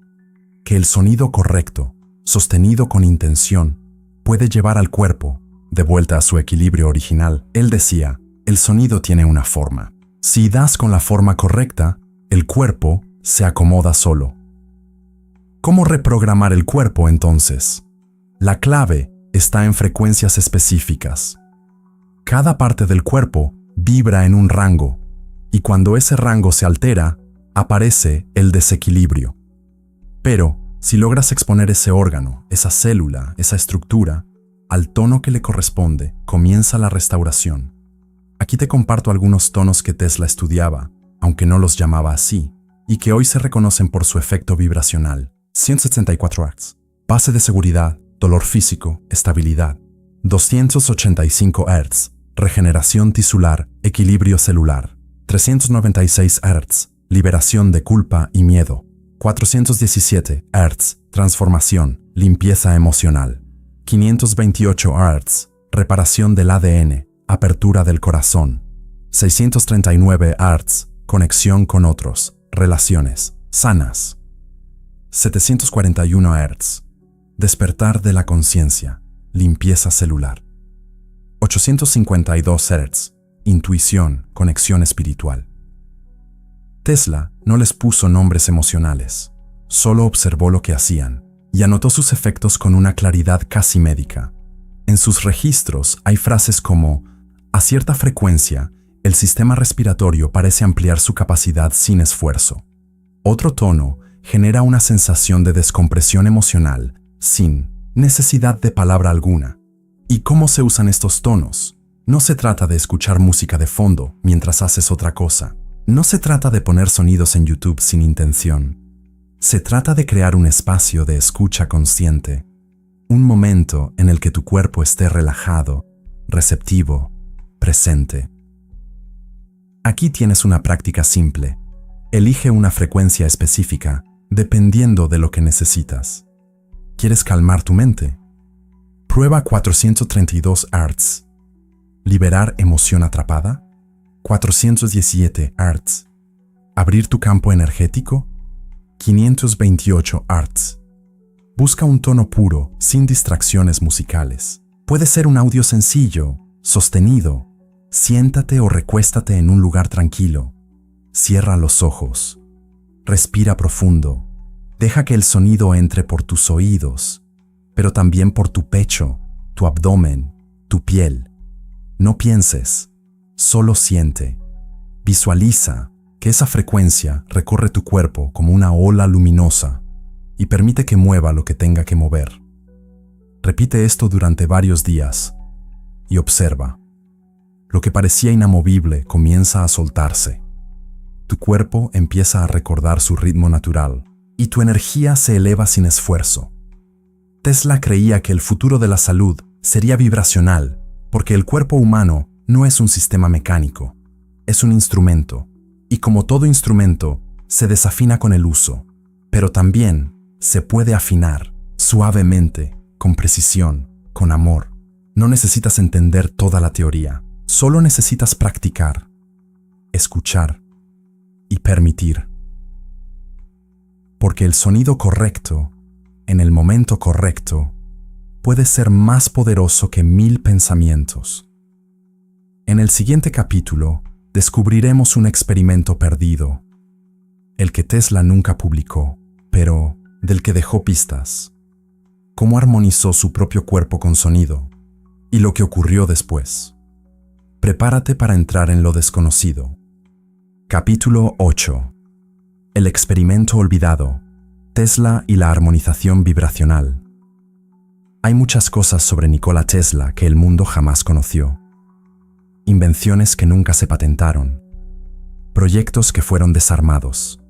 [SPEAKER 1] que el sonido correcto, sostenido con intención, puede llevar al cuerpo de vuelta a su equilibrio original. Él decía: el sonido tiene una forma. Si das con la forma correcta, el cuerpo se acomoda solo. ¿Cómo reprogramar el cuerpo entonces? La clave está en frecuencias específicas. Cada parte del cuerpo vibra en un rango, y cuando ese rango se altera, aparece el desequilibrio. Pero, si logras exponer ese órgano, esa célula, esa estructura, al tono que le corresponde, comienza la restauración. Aquí te comparto algunos tonos que Tesla estudiaba, aunque no los llamaba así, y que hoy se reconocen por su efecto vibracional. 174 Hz. Base de seguridad, dolor físico, estabilidad. 285 Hz. Regeneración tisular, equilibrio celular. 396 Hz. Liberación de culpa y miedo. 417 Hz. Transformación, limpieza emocional. 528 Hz. Reparación del ADN, apertura del corazón. 639 Hz. Conexión con otros, relaciones sanas. 741 Hz. Despertar de la conciencia, limpieza celular. 852 Hz. Intuición, conexión espiritual. Tesla no les puso nombres emocionales, solo observó lo que hacían y anotó sus efectos con una claridad casi médica. En sus registros hay frases como: a cierta frecuencia, el sistema respiratorio parece ampliar su capacidad sin esfuerzo. Otro tono genera una sensación de descompresión emocional sin necesidad de palabra alguna. ¿Y cómo se usan estos tonos? No se trata de escuchar música de fondo mientras haces otra cosa. No se trata de poner sonidos en YouTube sin intención. Se trata de crear un espacio de escucha consciente. Un momento en el que tu cuerpo esté relajado, receptivo, presente. Aquí tienes una práctica simple. Elige una frecuencia específica, dependiendo de lo que necesitas. ¿Quieres calmar tu mente? Prueba 432 Hz. ¿Liberar emoción atrapada? 417 Hz. ¿Abrir tu campo energético? 528 Hz. Busca un tono puro, sin distracciones musicales. Puede ser un audio sencillo, sostenido. Siéntate o recuéstate en un lugar tranquilo. Cierra los ojos. Respira profundo. Deja que el sonido entre por tus oídos, pero también por tu pecho, tu abdomen, tu piel. No pienses, solo siente. Visualiza que esa frecuencia recorre tu cuerpo como una ola luminosa y permite que mueva lo que tenga que mover. Repite esto durante varios días y observa. Lo que parecía inamovible comienza a soltarse. Tu cuerpo empieza a recordar su ritmo natural y tu energía se eleva sin esfuerzo. Tesla creía que el futuro de la salud sería vibracional porque el cuerpo humano no es un sistema mecánico, es un instrumento, y como todo instrumento, se desafina con el uso, pero también se puede afinar suavemente, con precisión, con amor. No necesitas entender toda la teoría. Solo necesitas practicar, escuchar y permitir. Porque el sonido correcto, en el momento correcto, puede ser más poderoso que 1000 pensamientos. En el siguiente capítulo, descubriremos un experimento perdido, el que Tesla nunca publicó, pero del que dejó pistas. Cómo armonizó su propio cuerpo con sonido y lo que ocurrió después. Prepárate para entrar en lo desconocido. Capítulo 8. El experimento olvidado. Tesla y la armonización vibracional. Hay muchas cosas sobre Nikola Tesla que el mundo jamás conoció. Invenciones que nunca se patentaron. Proyectos que fueron desarmados.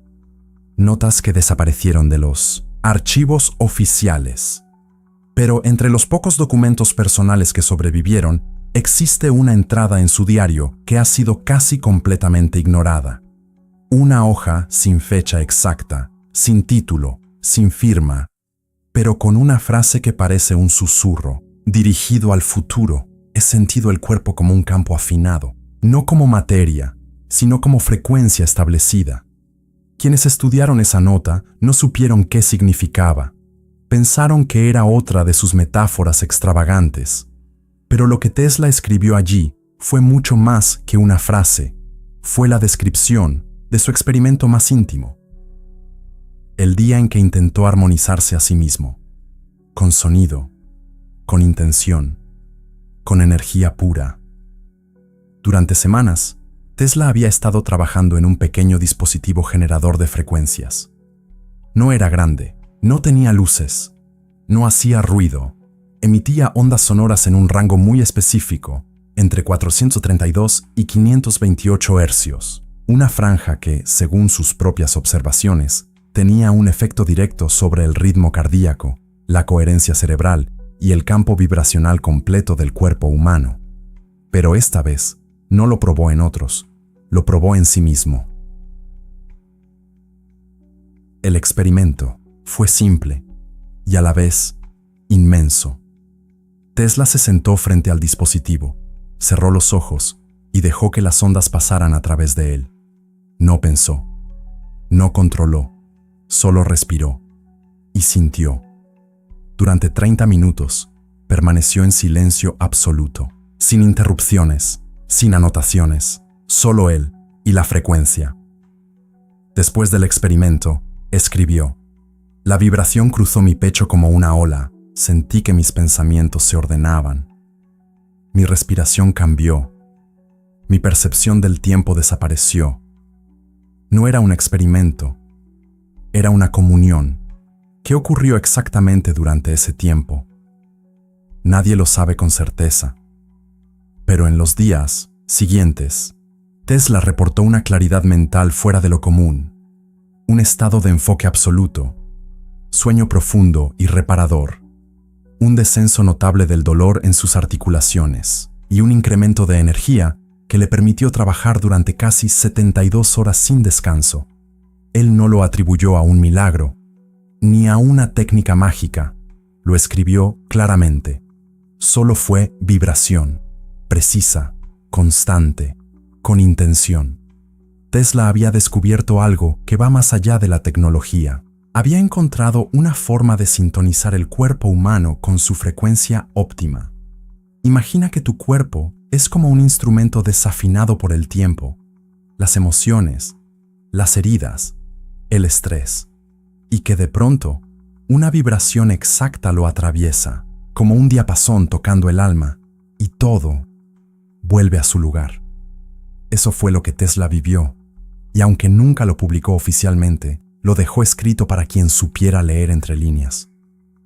[SPEAKER 1] Notas que desaparecieron de los archivos oficiales. Pero entre los pocos documentos personales que sobrevivieron, existe una entrada en su diario que ha sido casi completamente ignorada. Una hoja sin fecha exacta, sin título, sin firma, pero con una frase que parece un susurro, dirigido al futuro. He sentido el cuerpo como un campo afinado, no como materia, sino como frecuencia establecida. Quienes estudiaron esa nota no supieron qué significaba. Pensaron que era otra de sus metáforas extravagantes. Pero lo que Tesla escribió allí fue mucho más que una frase. Fue la descripción de su experimento más íntimo. El día en que intentó armonizarse a sí mismo, con sonido, con intención, con energía pura. Durante semanas, Tesla había estado trabajando en un pequeño dispositivo generador de frecuencias. No era grande, no tenía luces, no hacía ruido. Emitía ondas sonoras en un rango muy específico, entre 432 y 528 hercios, una franja que, según sus propias observaciones, tenía un efecto directo sobre el ritmo cardíaco, la coherencia cerebral y el campo vibracional completo del cuerpo humano. Pero esta vez no lo probó en otros, lo probó en sí mismo. El experimento fue simple y a la vez inmenso. Tesla se sentó frente al dispositivo, cerró los ojos y dejó que las ondas pasaran a través de él. No pensó, no controló, solo respiró y sintió. Durante 30 minutos permaneció en silencio absoluto, sin interrupciones, sin anotaciones, solo él y la frecuencia. Después del experimento, escribió: la vibración cruzó mi pecho como una ola, sentí que mis pensamientos se ordenaban. Mi respiración cambió, mi percepción del tiempo desapareció. No era un experimento, era una comunión. ¿Qué ocurrió exactamente durante ese tiempo? Nadie lo sabe con certeza. Pero en los días siguientes, Tesla reportó una claridad mental fuera de lo común, un estado de enfoque absoluto, sueño profundo y reparador, un descenso notable del dolor en sus articulaciones y un incremento de energía que le permitió trabajar durante casi 72 horas sin descanso. Él no lo atribuyó a un milagro, ni a una técnica mágica, lo escribió claramente. Solo fue vibración, precisa, constante, con intención. Tesla había descubierto algo que va más allá de la tecnología. Había encontrado una forma de sintonizar el cuerpo humano con su frecuencia óptima. Imagina que tu cuerpo es como un instrumento desafinado por el tiempo, las emociones, las heridas, el estrés, y que de pronto una vibración exacta lo atraviesa, como un diapasón tocando el alma, y todo vuelve a su lugar. Eso fue lo que Tesla vivió, y aunque nunca lo publicó oficialmente, lo dejó escrito para quien supiera leer entre líneas.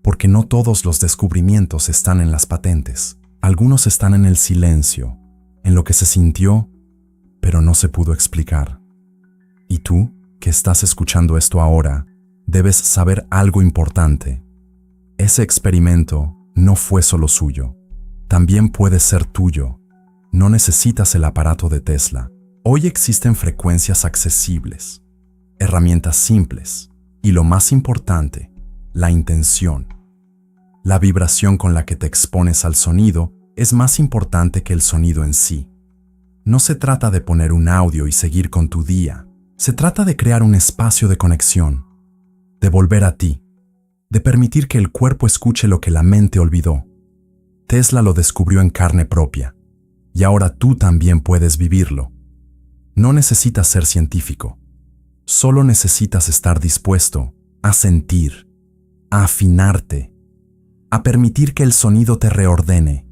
[SPEAKER 1] Porque no todos los descubrimientos están en las patentes. Algunos están en el silencio, en lo que se sintió, pero no se pudo explicar. Y tú, que estás escuchando esto ahora, debes saber algo importante. Ese experimento no fue solo suyo. También puede ser tuyo. No necesitas el aparato de Tesla. Hoy existen frecuencias accesibles, herramientas simples y, lo más importante, la intención. La vibración con la que te expones al sonido es más importante que el sonido en sí. No se trata de poner un audio y seguir con tu día. Se trata de crear un espacio de conexión, de volver a ti, de permitir que el cuerpo escuche lo que la mente olvidó. Tesla lo descubrió en carne propia, y ahora tú también puedes vivirlo. No necesitas ser científico, solo necesitas estar dispuesto a sentir, a afinarte, a permitir que el sonido te reordene.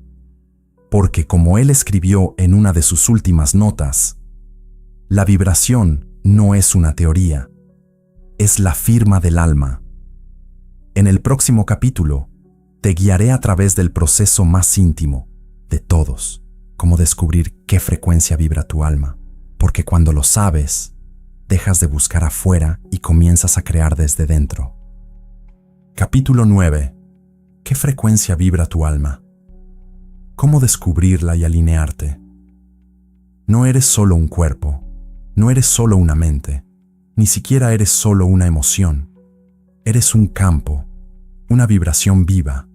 [SPEAKER 1] Porque como él escribió en una de sus últimas notas, la vibración no es una teoría, es la firma del alma. En el próximo capítulo, te guiaré a través del proceso más íntimo de todos, cómo descubrir qué frecuencia vibra tu alma. Porque cuando lo sabes, dejas de buscar afuera y comienzas a crear desde dentro. Capítulo 9. ¿Qué frecuencia vibra tu alma? ¿Cómo descubrirla y alinearte? No eres solo un cuerpo, no eres solo una mente, ni siquiera eres solo una emoción. Eres un campo, una vibración viva,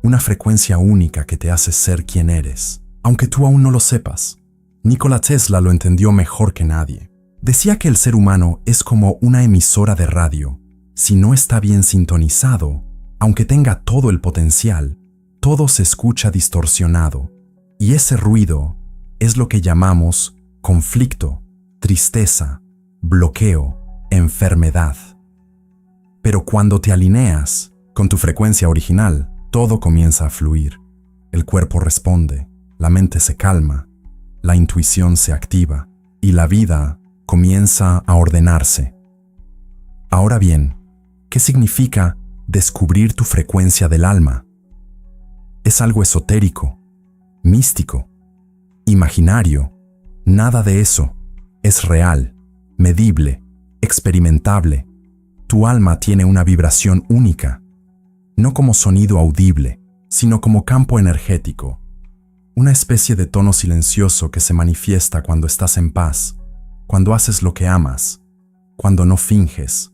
[SPEAKER 1] una frecuencia única que te hace ser quien eres, aunque tú aún no lo sepas. Nikola Tesla lo entendió mejor que nadie. Decía que el ser humano es como una emisora de radio. Si no está bien sintonizado, aunque tenga todo el potencial, todo se escucha distorsionado. Y ese ruido es lo que llamamos conflicto, tristeza, bloqueo, enfermedad. Pero cuando te alineas con tu frecuencia original, todo comienza a fluir. El cuerpo responde, la mente se calma, la intuición se activa y la vida comienza a ordenarse. Ahora bien, ¿qué significa descubrir tu frecuencia del alma? Es algo esotérico, místico, imaginario. Nada de eso. Es real, medible, experimentable. Tu alma tiene una vibración única, no como sonido audible, sino como campo energético. Una especie de tono silencioso que se manifiesta cuando estás en paz, cuando haces lo que amas, cuando no finges,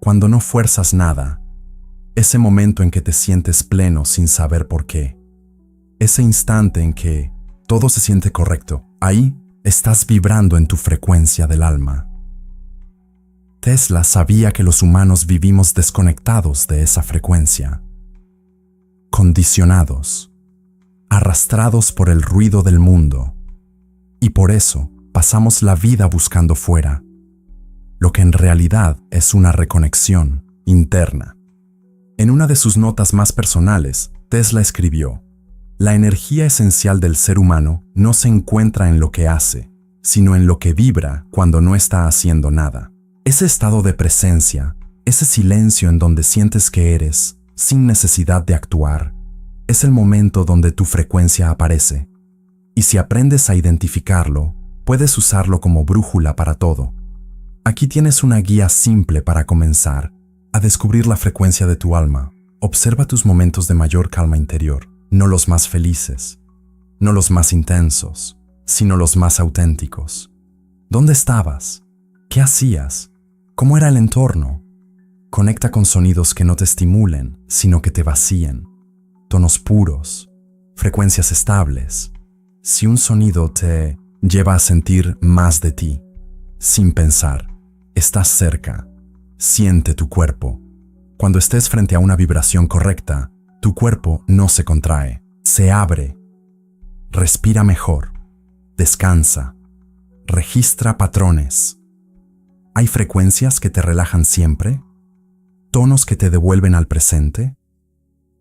[SPEAKER 1] cuando no fuerzas nada. Ese momento en que te sientes pleno sin saber por qué. Ese instante en que todo se siente correcto. Ahí estás vibrando en tu frecuencia del alma. Tesla sabía que los humanos vivimos desconectados de esa frecuencia, condicionados, arrastrados por el ruido del mundo, y por eso pasamos la vida buscando fuera, lo que en realidad es una reconexión interna. En una de sus notas más personales, Tesla escribió: la energía esencial del ser humano no se encuentra en lo que hace, sino en lo que vibra cuando no está haciendo nada. Ese estado de presencia, ese silencio en donde sientes que eres, sin necesidad de actuar, es el momento donde tu frecuencia aparece. Y si aprendes a identificarlo, puedes usarlo como brújula para todo. Aquí tienes una guía simple para comenzar a descubrir la frecuencia de tu alma. Observa tus momentos de mayor calma interior, no los más felices, no los más intensos, sino los más auténticos. ¿Dónde estabas? ¿Qué hacías? ¿Cómo era el entorno? Conecta con sonidos que no te estimulen, sino que te vacíen. Tonos puros, frecuencias estables. Si un sonido te lleva a sentir más de ti, sin pensar, estás cerca. Siente tu cuerpo. Cuando estés frente a una vibración correcta, tu cuerpo no se contrae, se abre. Respira mejor. Descansa. Registra patrones. ¿Hay frecuencias que te relajan siempre? ¿Tonos que te devuelven al presente?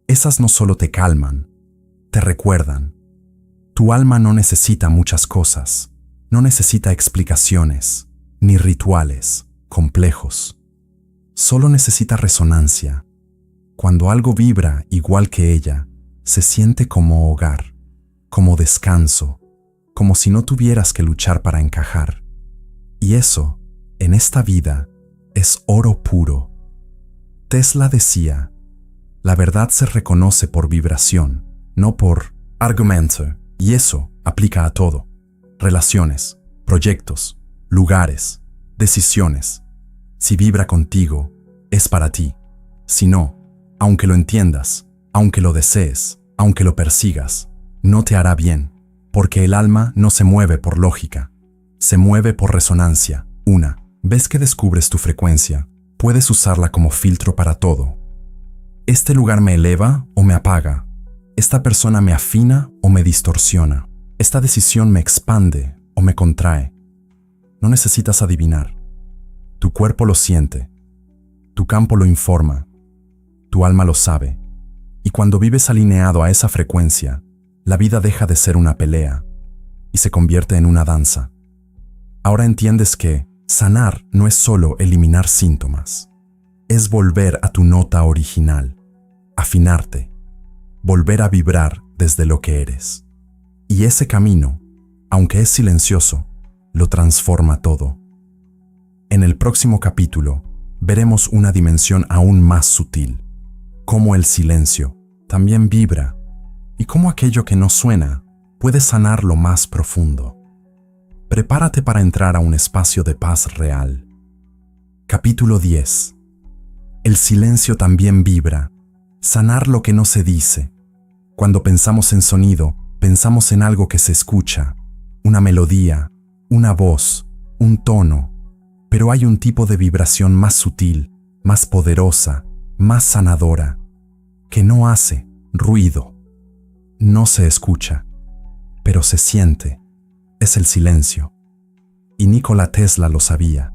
[SPEAKER 1] Esas no solo te calman, te recuerdan. Tu alma no necesita muchas cosas, no necesita explicaciones, ni rituales complejos. Solo necesita resonancia. Cuando algo vibra igual que ella, se siente como hogar, como descanso, como si no tuvieras que luchar para encajar. Y eso, en esta vida, es oro puro. Tesla decía: la verdad se reconoce por vibración, no por argumento, y eso aplica a todo: relaciones, proyectos, lugares, decisiones. Si vibra contigo, es para ti. Si no, aunque lo entiendas, aunque lo desees, aunque lo persigas, no te hará bien, porque el alma no se mueve por lógica, se mueve por resonancia. Una vez que descubres tu frecuencia, puedes usarla como filtro para todo. ¿Este lugar me eleva o me apaga? ¿Esta persona me afina o me distorsiona? ¿Esta decisión me expande o me contrae? No necesitas adivinar. Tu cuerpo lo siente, tu campo lo informa, tu alma lo sabe. Y cuando vives alineado a esa frecuencia, la vida deja de ser una pelea y se convierte en una danza. Ahora entiendes que sanar no es solo eliminar síntomas, es volver a tu nota original, afinarte, volver a vibrar desde lo que eres. Y ese camino, aunque es silencioso, lo transforma todo. En el próximo capítulo, veremos una dimensión aún más sutil, cómo el silencio también vibra y cómo aquello que no suena puede sanar lo más profundo. Prepárate para entrar a un espacio de paz real. Capítulo 10. El silencio también vibra. Sanar lo que no se dice. Cuando pensamos en sonido, pensamos en algo que se escucha, una melodía, una voz, un tono. Pero hay un tipo de vibración más sutil, más poderosa, más sanadora, que no hace ruido. No se escucha, pero se siente. Es el silencio. Y Nikola Tesla lo sabía.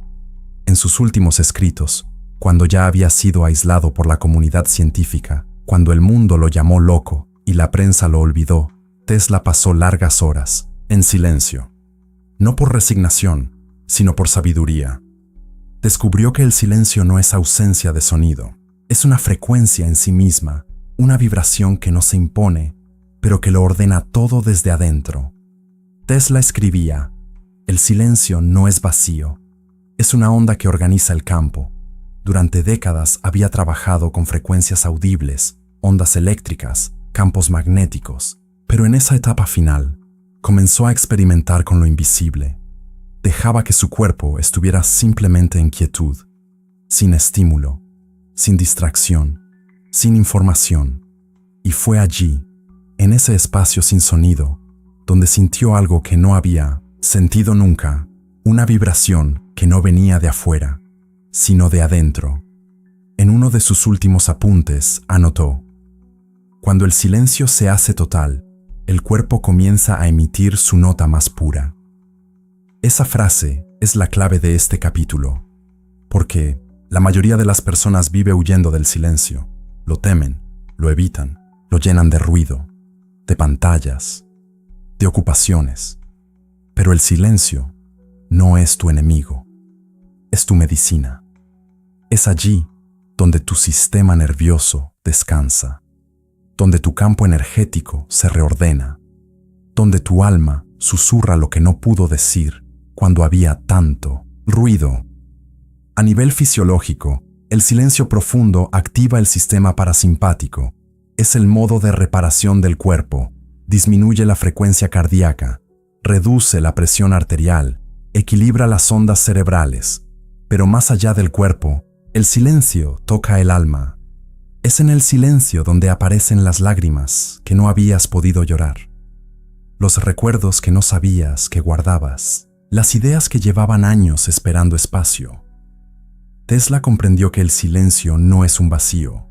[SPEAKER 1] En sus últimos escritos, cuando ya había sido aislado por la comunidad científica, cuando el mundo lo llamó loco y la prensa lo olvidó, Tesla pasó largas horas en silencio. No por resignación, sino por sabiduría. Descubrió que el silencio no es ausencia de sonido, es una frecuencia en sí misma, una vibración que no se impone, pero que lo ordena todo desde adentro. Tesla escribía: el silencio no es vacío, es una onda que organiza el campo. Durante décadas había trabajado con frecuencias audibles, ondas eléctricas, campos magnéticos, pero en esa etapa final comenzó a experimentar con lo invisible. Dejaba que su cuerpo estuviera simplemente en quietud, sin estímulo, sin distracción, sin información. Y fue allí, en ese espacio sin sonido, donde sintió algo que no había sentido nunca, una vibración que no venía de afuera, sino de adentro. En uno de sus últimos apuntes anotó: cuando el silencio se hace total, el cuerpo comienza a emitir su nota más pura. Esa frase es la clave de este capítulo, porque la mayoría de las personas vive huyendo del silencio, lo temen, lo evitan, lo llenan de ruido, de pantallas, de ocupaciones. Pero el silencio no es tu enemigo, es tu medicina. Es allí donde tu sistema nervioso descansa, donde tu campo energético se reordena, donde tu alma susurra lo que no pudo decir cuando había tanto ruido. A nivel fisiológico, el silencio profundo activa el sistema parasimpático. Es el modo de reparación del cuerpo, disminuye la frecuencia cardíaca, reduce la presión arterial, equilibra las ondas cerebrales. Pero más allá del cuerpo, el silencio toca el alma. Es en el silencio donde aparecen las lágrimas que no habías podido llorar, los recuerdos que no sabías que guardabas, las ideas que llevaban años esperando espacio. Tesla comprendió que el silencio no es un vacío,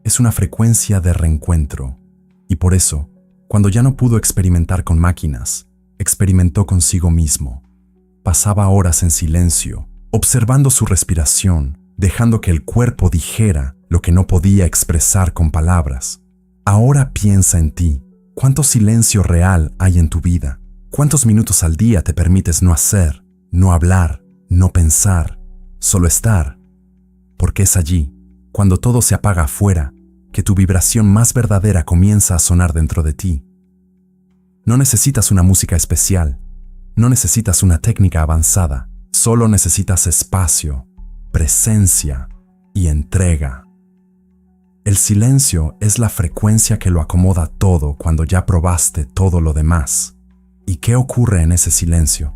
[SPEAKER 1] es una frecuencia de reencuentro. Y por eso, cuando ya no pudo experimentar con máquinas, experimentó consigo mismo. Pasaba horas en silencio, observando su respiración, dejando que el cuerpo dijera lo que no podía expresar con palabras. Ahora piensa en ti. ¿Cuánto silencio real hay en tu vida? ¿Cuántos minutos al día te permites no hacer, no hablar, no pensar, solo estar? Porque es allí, cuando todo se apaga afuera, que tu vibración más verdadera comienza a sonar dentro de ti. No necesitas una música especial, no necesitas una técnica avanzada, solo necesitas espacio, presencia y entrega. El silencio es la frecuencia que lo acomoda todo cuando ya probaste todo lo demás. ¿Y qué ocurre en ese silencio?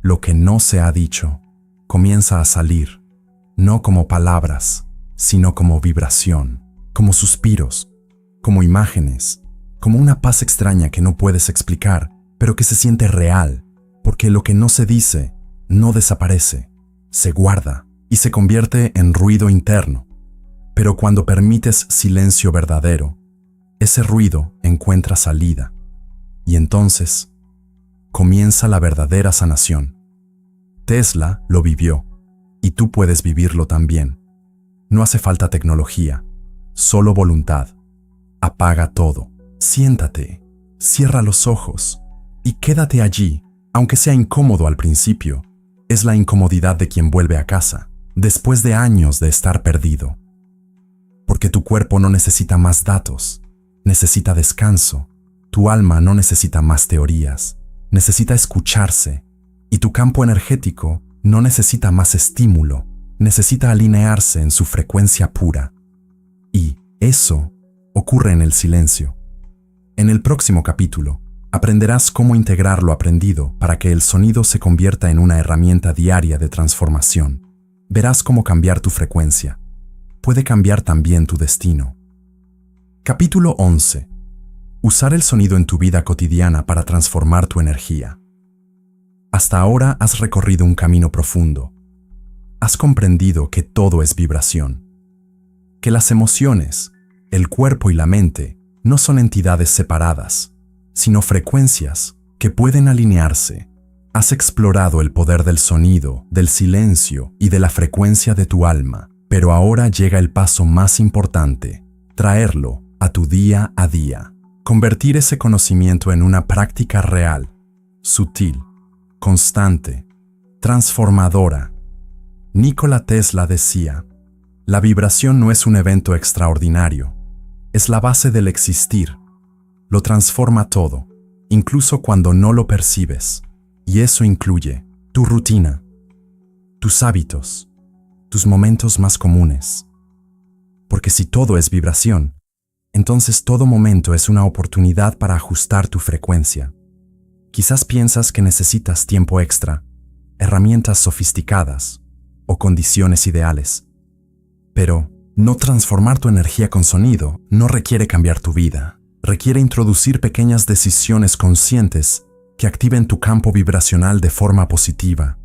[SPEAKER 1] Lo que no se ha dicho comienza a salir, no como palabras, sino como vibración, como suspiros, como imágenes, como una paz extraña que no puedes explicar, pero que se siente real, porque lo que no se dice no desaparece, se guarda y se convierte en ruido interno. Pero cuando permites silencio verdadero, ese ruido encuentra salida, y entonces comienza la verdadera sanación. Tesla lo vivió, y tú puedes vivirlo también. No hace falta tecnología, solo voluntad. Apaga todo, siéntate, cierra los ojos, y quédate allí, aunque sea incómodo al principio. Es la incomodidad de quien vuelve a casa, después de años de estar perdido. Porque tu cuerpo no necesita más datos, necesita descanso. Tu alma no necesita más teorías, necesita escucharse. Y tu campo energético no necesita más estímulo, necesita alinearse en su frecuencia pura. Y eso ocurre en el silencio. En el próximo capítulo, aprenderás cómo integrar lo aprendido para que el sonido se convierta en una herramienta diaria de transformación. Verás cómo cambiar tu frecuencia puede cambiar también tu destino. Capítulo 11. Usar el sonido en tu vida cotidiana para transformar tu energía. Hasta ahora has recorrido un camino profundo. Has comprendido que todo es vibración, que las emociones, el cuerpo y la mente no son entidades separadas, sino frecuencias que pueden alinearse. Has explorado el poder del sonido, del silencio y de la frecuencia de tu alma. Pero ahora llega el paso más importante, traerlo a tu día a día. Convertir ese conocimiento en una práctica real, sutil, constante, transformadora. Nikola Tesla decía: la vibración no es un evento extraordinario, es la base del existir. Lo transforma todo, incluso cuando no lo percibes. Y eso incluye tu rutina, tus hábitos, tus momentos más comunes. Porque si todo es vibración, entonces todo momento es una oportunidad para ajustar tu frecuencia. Quizás piensas que necesitas tiempo extra, herramientas sofisticadas o condiciones ideales. Pero no transformar tu energía con sonido no requiere cambiar tu vida. Requiere introducir pequeñas decisiones conscientes que activen tu campo vibracional de forma positiva.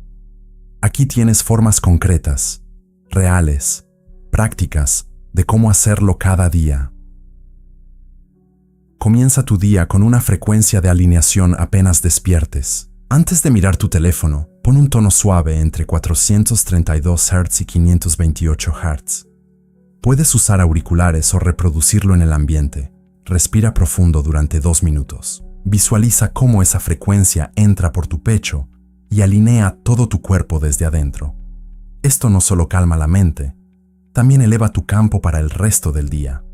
[SPEAKER 1] Aquí tienes formas concretas, reales, prácticas de cómo hacerlo cada día. Comienza tu día con una frecuencia de alineación apenas despiertes. Antes de mirar tu teléfono, pon un tono suave entre 432 Hz y 528 Hz. Puedes usar auriculares o reproducirlo en el ambiente. Respira profundo durante 2 minutos. Visualiza cómo esa frecuencia entra por tu pecho y alinea todo tu cuerpo desde adentro. Esto no solo calma la mente, también eleva tu campo para el resto del día.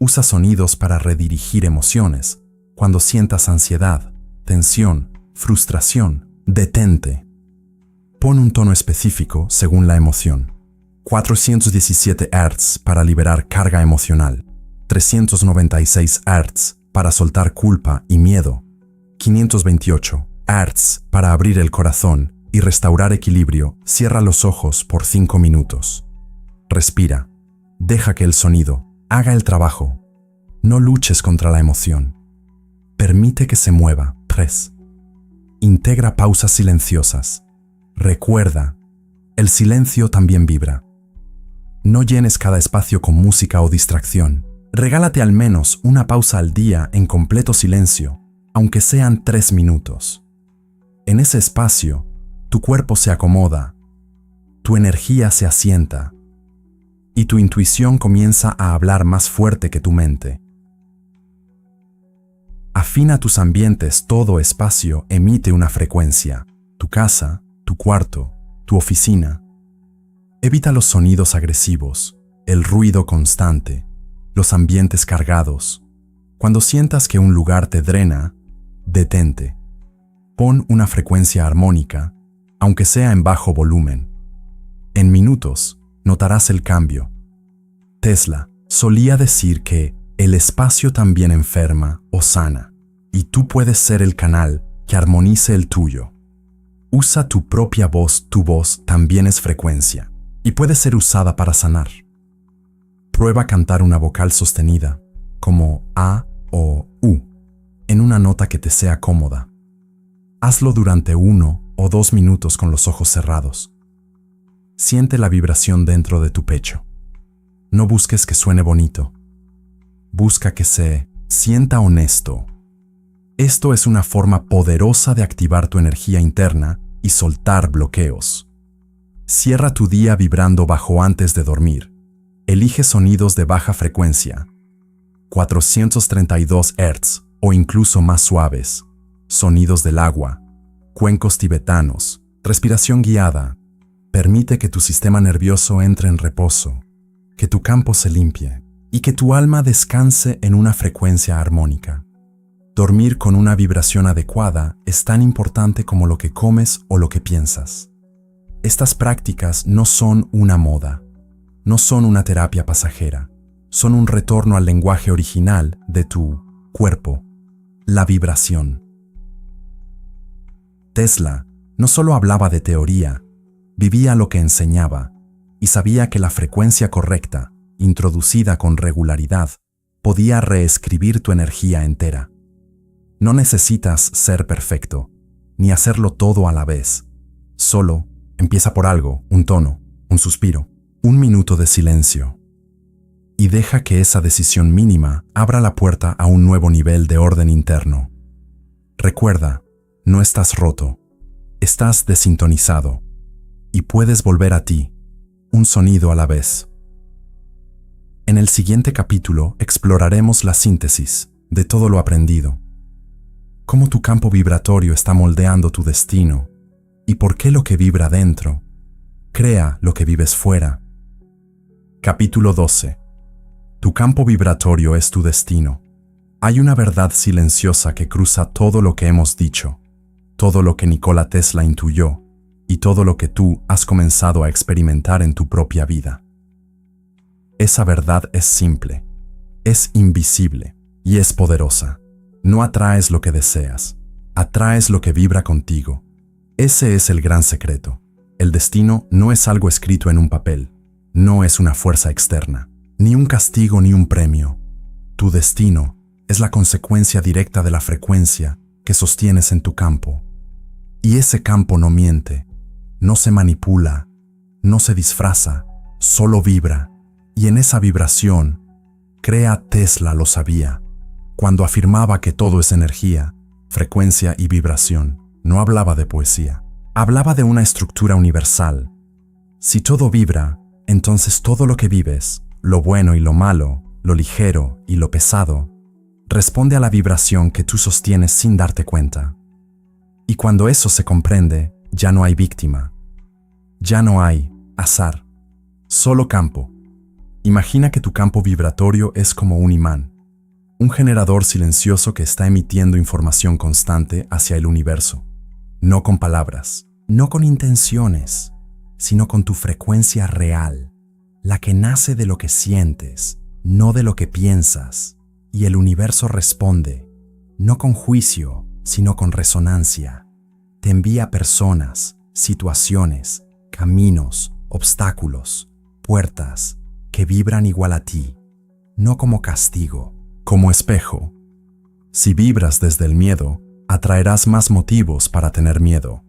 [SPEAKER 1] Usa sonidos para redirigir emociones. Cuando sientas ansiedad, tensión, frustración, detente. Pon un tono específico según la emoción. 417 Hz para liberar carga emocional. 396 Hz para soltar culpa y miedo. 528 Hz para abrir el corazón y restaurar equilibrio. Cierra los ojos por 5 minutos. Respira. Deja que el sonido haga el trabajo. No luches contra la emoción. Permite que se mueva. 3. Integra pausas silenciosas. Recuerda, el silencio también vibra. No llenes cada espacio con música o distracción. Regálate al menos una pausa al día en completo silencio, aunque sean 3 minutos. En ese espacio, tu cuerpo se acomoda, tu energía se asienta y tu intuición comienza a hablar más fuerte que tu mente. Afina tus ambientes. Todo espacio emite una frecuencia. Tu casa, tu cuarto, tu oficina. Evita los sonidos agresivos, el ruido constante, los ambientes cargados. Cuando sientas que un lugar te drena, detente. Pon una frecuencia armónica, aunque sea en bajo volumen. En minutos, notarás el cambio. Tesla solía decir que el espacio también enferma o sana, y tú puedes ser el canal que armonice el tuyo. Usa tu propia voz. Tu voz también es frecuencia y puede ser usada para sanar. Prueba cantar una vocal sostenida, como A o U, en una nota que te sea cómoda. Hazlo durante 1 o 2 minutos con los ojos cerrados. Siente la vibración dentro de tu pecho. No busques que suene bonito. Busca que se sienta honesto. Esto es una forma poderosa de activar tu energía interna y soltar bloqueos. Cierra tu día vibrando bajo antes de dormir. Elige sonidos de baja frecuencia, 432 Hz o incluso más suaves. Sonidos del agua, cuencos tibetanos, respiración guiada. Permite que tu sistema nervioso entre en reposo, que tu campo se limpie y que tu alma descanse en una frecuencia armónica. Dormir con una vibración adecuada es tan importante como lo que comes o lo que piensas. Estas prácticas no son una moda, no son una terapia pasajera, son un retorno al lenguaje original de tu cuerpo, la vibración. Tesla no solo hablaba de teoría, vivía lo que enseñaba y sabía que la frecuencia correcta, introducida con regularidad, podía reescribir tu energía entera. No necesitas ser perfecto, ni hacerlo todo a la vez. Solo empieza por algo, un tono, un suspiro, un minuto de silencio. Y deja que esa decisión mínima abra la puerta a un nuevo nivel de orden interno. Recuerda, no estás roto, estás desintonizado y puedes volver a ti, un sonido a la vez. En el siguiente capítulo exploraremos la síntesis de todo lo aprendido, cómo tu campo vibratorio está moldeando tu destino y por qué lo que vibra dentro crea lo que vives fuera. Capítulo 12. Tu campo vibratorio es tu destino. Hay una verdad silenciosa que cruza todo lo que hemos dicho, todo lo que Nikola Tesla intuyó y todo lo que tú has comenzado a experimentar en tu propia vida. Esa verdad es simple, es invisible y es poderosa. No atraes lo que deseas, atraes lo que vibra contigo. Ese es el gran secreto. El destino no es algo escrito en un papel, no es una fuerza externa, ni un castigo ni un premio. Tu destino es la consecuencia directa de la frecuencia que sostienes en tu campo. Y ese campo no miente, no se manipula, no se disfraza, solo vibra. Y en esa vibración, Tesla lo sabía, cuando afirmaba que todo es energía, frecuencia y vibración. No hablaba de poesía, hablaba de una estructura universal. Si todo vibra, entonces todo lo que vives, lo bueno y lo malo, lo ligero y lo pesado, responde a la vibración que tú sostienes sin darte cuenta. Y cuando eso se comprende, ya no hay víctima. Ya no hay azar. Solo campo. Imagina que tu campo vibratorio es como un imán, un generador silencioso que está emitiendo información constante hacia el universo. No con palabras, no con intenciones, sino con tu frecuencia real, la que nace de lo que sientes, no de lo que piensas. Y el universo responde, no con juicio, sino con resonancia. Te envía personas, situaciones, caminos, obstáculos, puertas, que vibran igual a ti, no como castigo, como espejo. Si vibras desde el miedo, atraerás más motivos para tener miedo.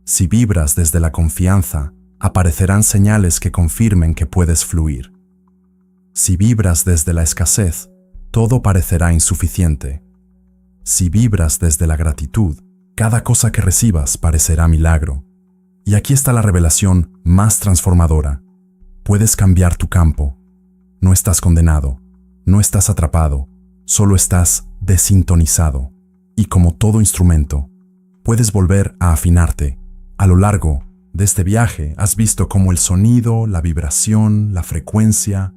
[SPEAKER 1] Si vibras desde la confianza, aparecerán señales que confirmen que puedes fluir. Si vibras desde la escasez, todo parecerá insuficiente. Si vibras desde la gratitud, cada cosa que recibas parecerá milagro. Y aquí está la revelación más transformadora. Puedes cambiar tu campo. No estás condenado, no estás atrapado, solo estás desintonizado. Y como todo instrumento, puedes volver a afinarte. A lo largo de este viaje has visto cómo el sonido, la vibración, la frecuencia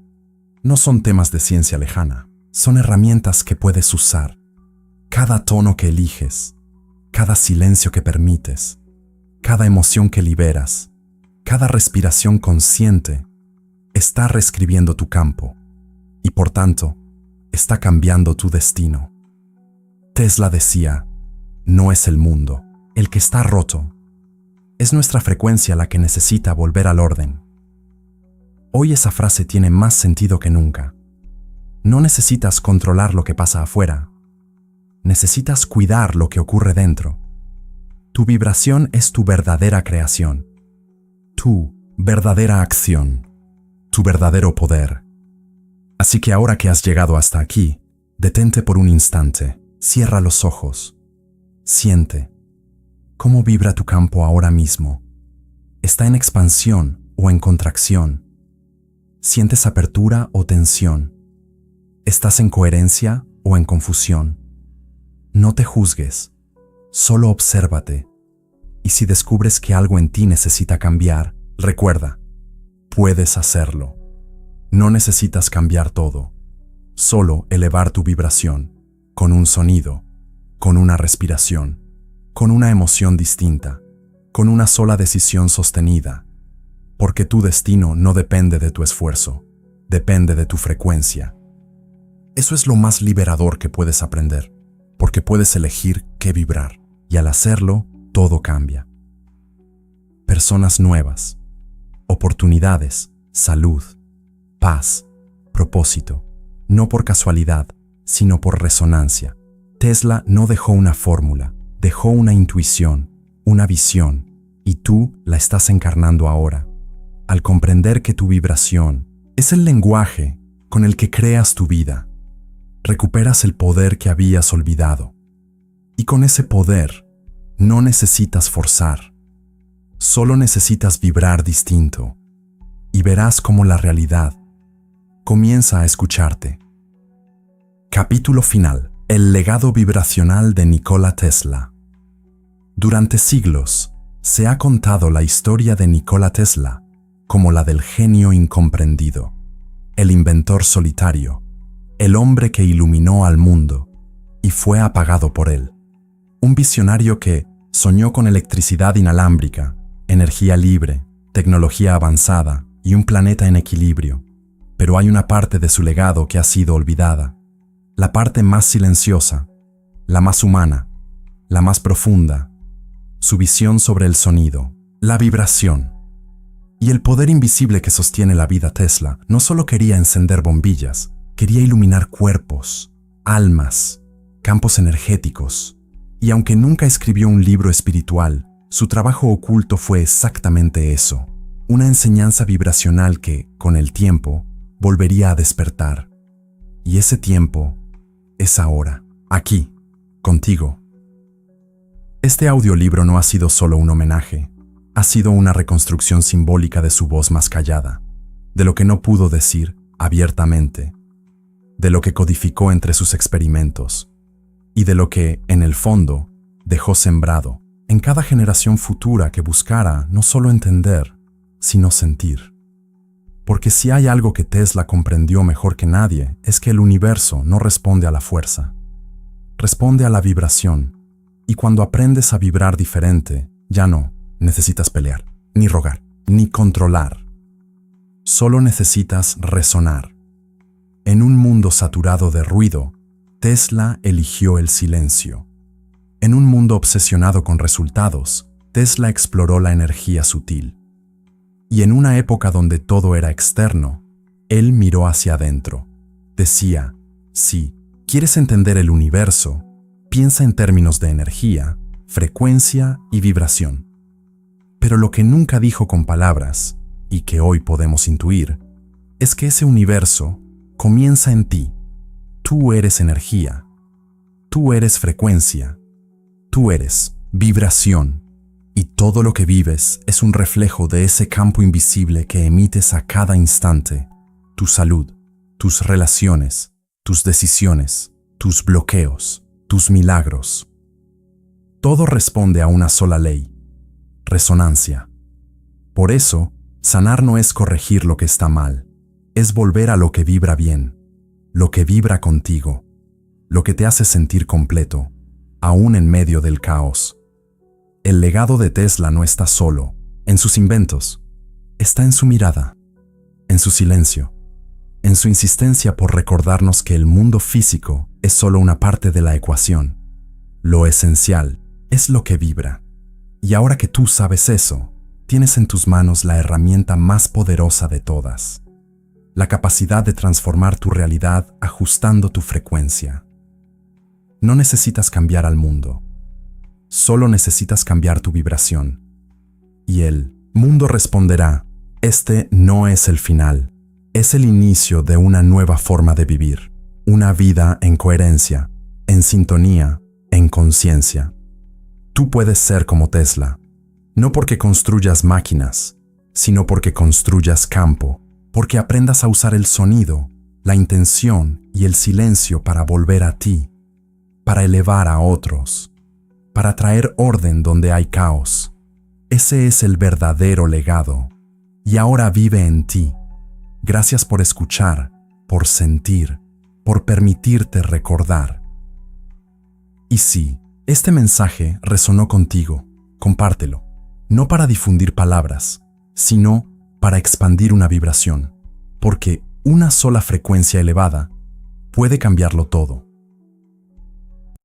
[SPEAKER 1] no son temas de ciencia lejana. Son herramientas que puedes usar. Cada tono que eliges, cada silencio que permites, cada emoción que liberas, cada respiración consciente, está reescribiendo tu campo y por tanto, está cambiando tu destino. Tesla decía, no es el mundo el que está roto, es nuestra frecuencia la que necesita volver al orden. Hoy esa frase tiene más sentido que nunca. No necesitas controlar lo que pasa afuera, necesitas cuidar lo que ocurre dentro. Tu vibración es tu verdadera creación, tu verdadera acción, tu verdadero poder. Así que ahora que has llegado hasta aquí, detente por un instante, cierra los ojos, siente cómo vibra tu campo ahora mismo. ¿Está en expansión o en contracción? ¿Sientes apertura o tensión? ¿Estás en coherencia o en confusión? No te juzgues, solo obsérvate. Y si descubres que algo en ti necesita cambiar, recuerda, puedes hacerlo. No necesitas cambiar todo, solo elevar tu vibración, con un sonido, con una respiración, con una emoción distinta, con una sola decisión sostenida, porque tu destino no depende de tu esfuerzo, depende de tu frecuencia. Eso es lo más liberador que puedes aprender, porque puedes elegir qué vibrar, y al hacerlo, todo cambia. Personas nuevas, oportunidades, salud, paz, propósito, no por casualidad, sino por resonancia. Tesla no dejó una fórmula, dejó una intuición, una visión, y tú la estás encarnando ahora. Al comprender que tu vibración es el lenguaje con el que creas tu vida, recuperas el poder que habías olvidado. Y con ese poder, no necesitas forzar, solo necesitas vibrar distinto, y verás cómo la realidad comienza a escucharte. Capítulo final. El legado vibracional de Nikola Tesla. Durante siglos, se ha contado la historia de Nikola Tesla como la del genio incomprendido, el inventor solitario, el hombre que iluminó al mundo y fue apagado por él. Un visionario que soñó con electricidad inalámbrica, energía libre, tecnología avanzada y un planeta en equilibrio. Pero hay una parte de su legado que ha sido olvidada. La parte más silenciosa, la más humana, la más profunda. Su visión sobre el sonido, la vibración y el poder invisible que sostiene la vida. Tesla no solo quería encender bombillas, quería iluminar cuerpos, almas, campos energéticos. Y aunque nunca escribió un libro espiritual, su trabajo oculto fue exactamente eso, una enseñanza vibracional que, con el tiempo, volvería a despertar. Y ese tiempo es ahora, aquí, contigo. Este audiolibro no ha sido solo un homenaje, ha sido una reconstrucción simbólica de su voz más callada, de lo que no pudo decir abiertamente, de lo que codificó entre sus experimentos y de lo que, en el fondo, dejó sembrado en cada generación futura que buscara no solo entender, sino sentir. Porque si hay algo que Tesla comprendió mejor que nadie, es que el universo no responde a la fuerza, responde a la vibración. Y cuando aprendes a vibrar diferente, ya no necesitas pelear, ni rogar, ni controlar. Solo necesitas resonar. En un mundo saturado de ruido, Tesla eligió el silencio. En un mundo obsesionado con resultados, Tesla exploró la energía sutil. Y en una época donde todo era externo, él miró hacia adentro. Decía, si quieres entender el universo, piensa en términos de energía, frecuencia y vibración. Pero lo que nunca dijo con palabras, y que hoy podemos intuir, es que ese universo comienza en ti. Tú eres energía, tú eres frecuencia, tú eres vibración, y todo lo que vives es un reflejo de ese campo invisible que emites a cada instante. Tu salud, tus relaciones, tus decisiones, tus bloqueos, tus milagros. Todo responde a una sola ley: resonancia. Por eso, sanar no es corregir lo que está mal, es volver a lo que vibra bien, lo que vibra contigo, lo que te hace sentir completo, aún en medio del caos. El legado de Tesla no está solo en sus inventos, está en su mirada, en su silencio, en su insistencia por recordarnos que el mundo físico es solo una parte de la ecuación. Lo esencial es lo que vibra. Y ahora que tú sabes eso, tienes en tus manos la herramienta más poderosa de todas: la capacidad de transformar tu realidad ajustando tu frecuencia. No necesitas cambiar al mundo, solo necesitas cambiar tu vibración. Y el mundo responderá: este no es el final, es el inicio de una nueva forma de vivir, una vida en coherencia, en sintonía, en conciencia. Tú puedes ser como Tesla, no porque construyas máquinas, sino porque construyas campo, porque aprendas a usar el sonido, la intención y el silencio para volver a ti, para elevar a otros, para traer orden donde hay caos. Ese es el verdadero legado, y ahora vive en ti. Gracias por escuchar, por sentir, por permitirte recordar. Y si este mensaje resonó contigo, compártelo, no para difundir palabras, sino para expandir una vibración, porque una sola frecuencia elevada puede cambiarlo todo.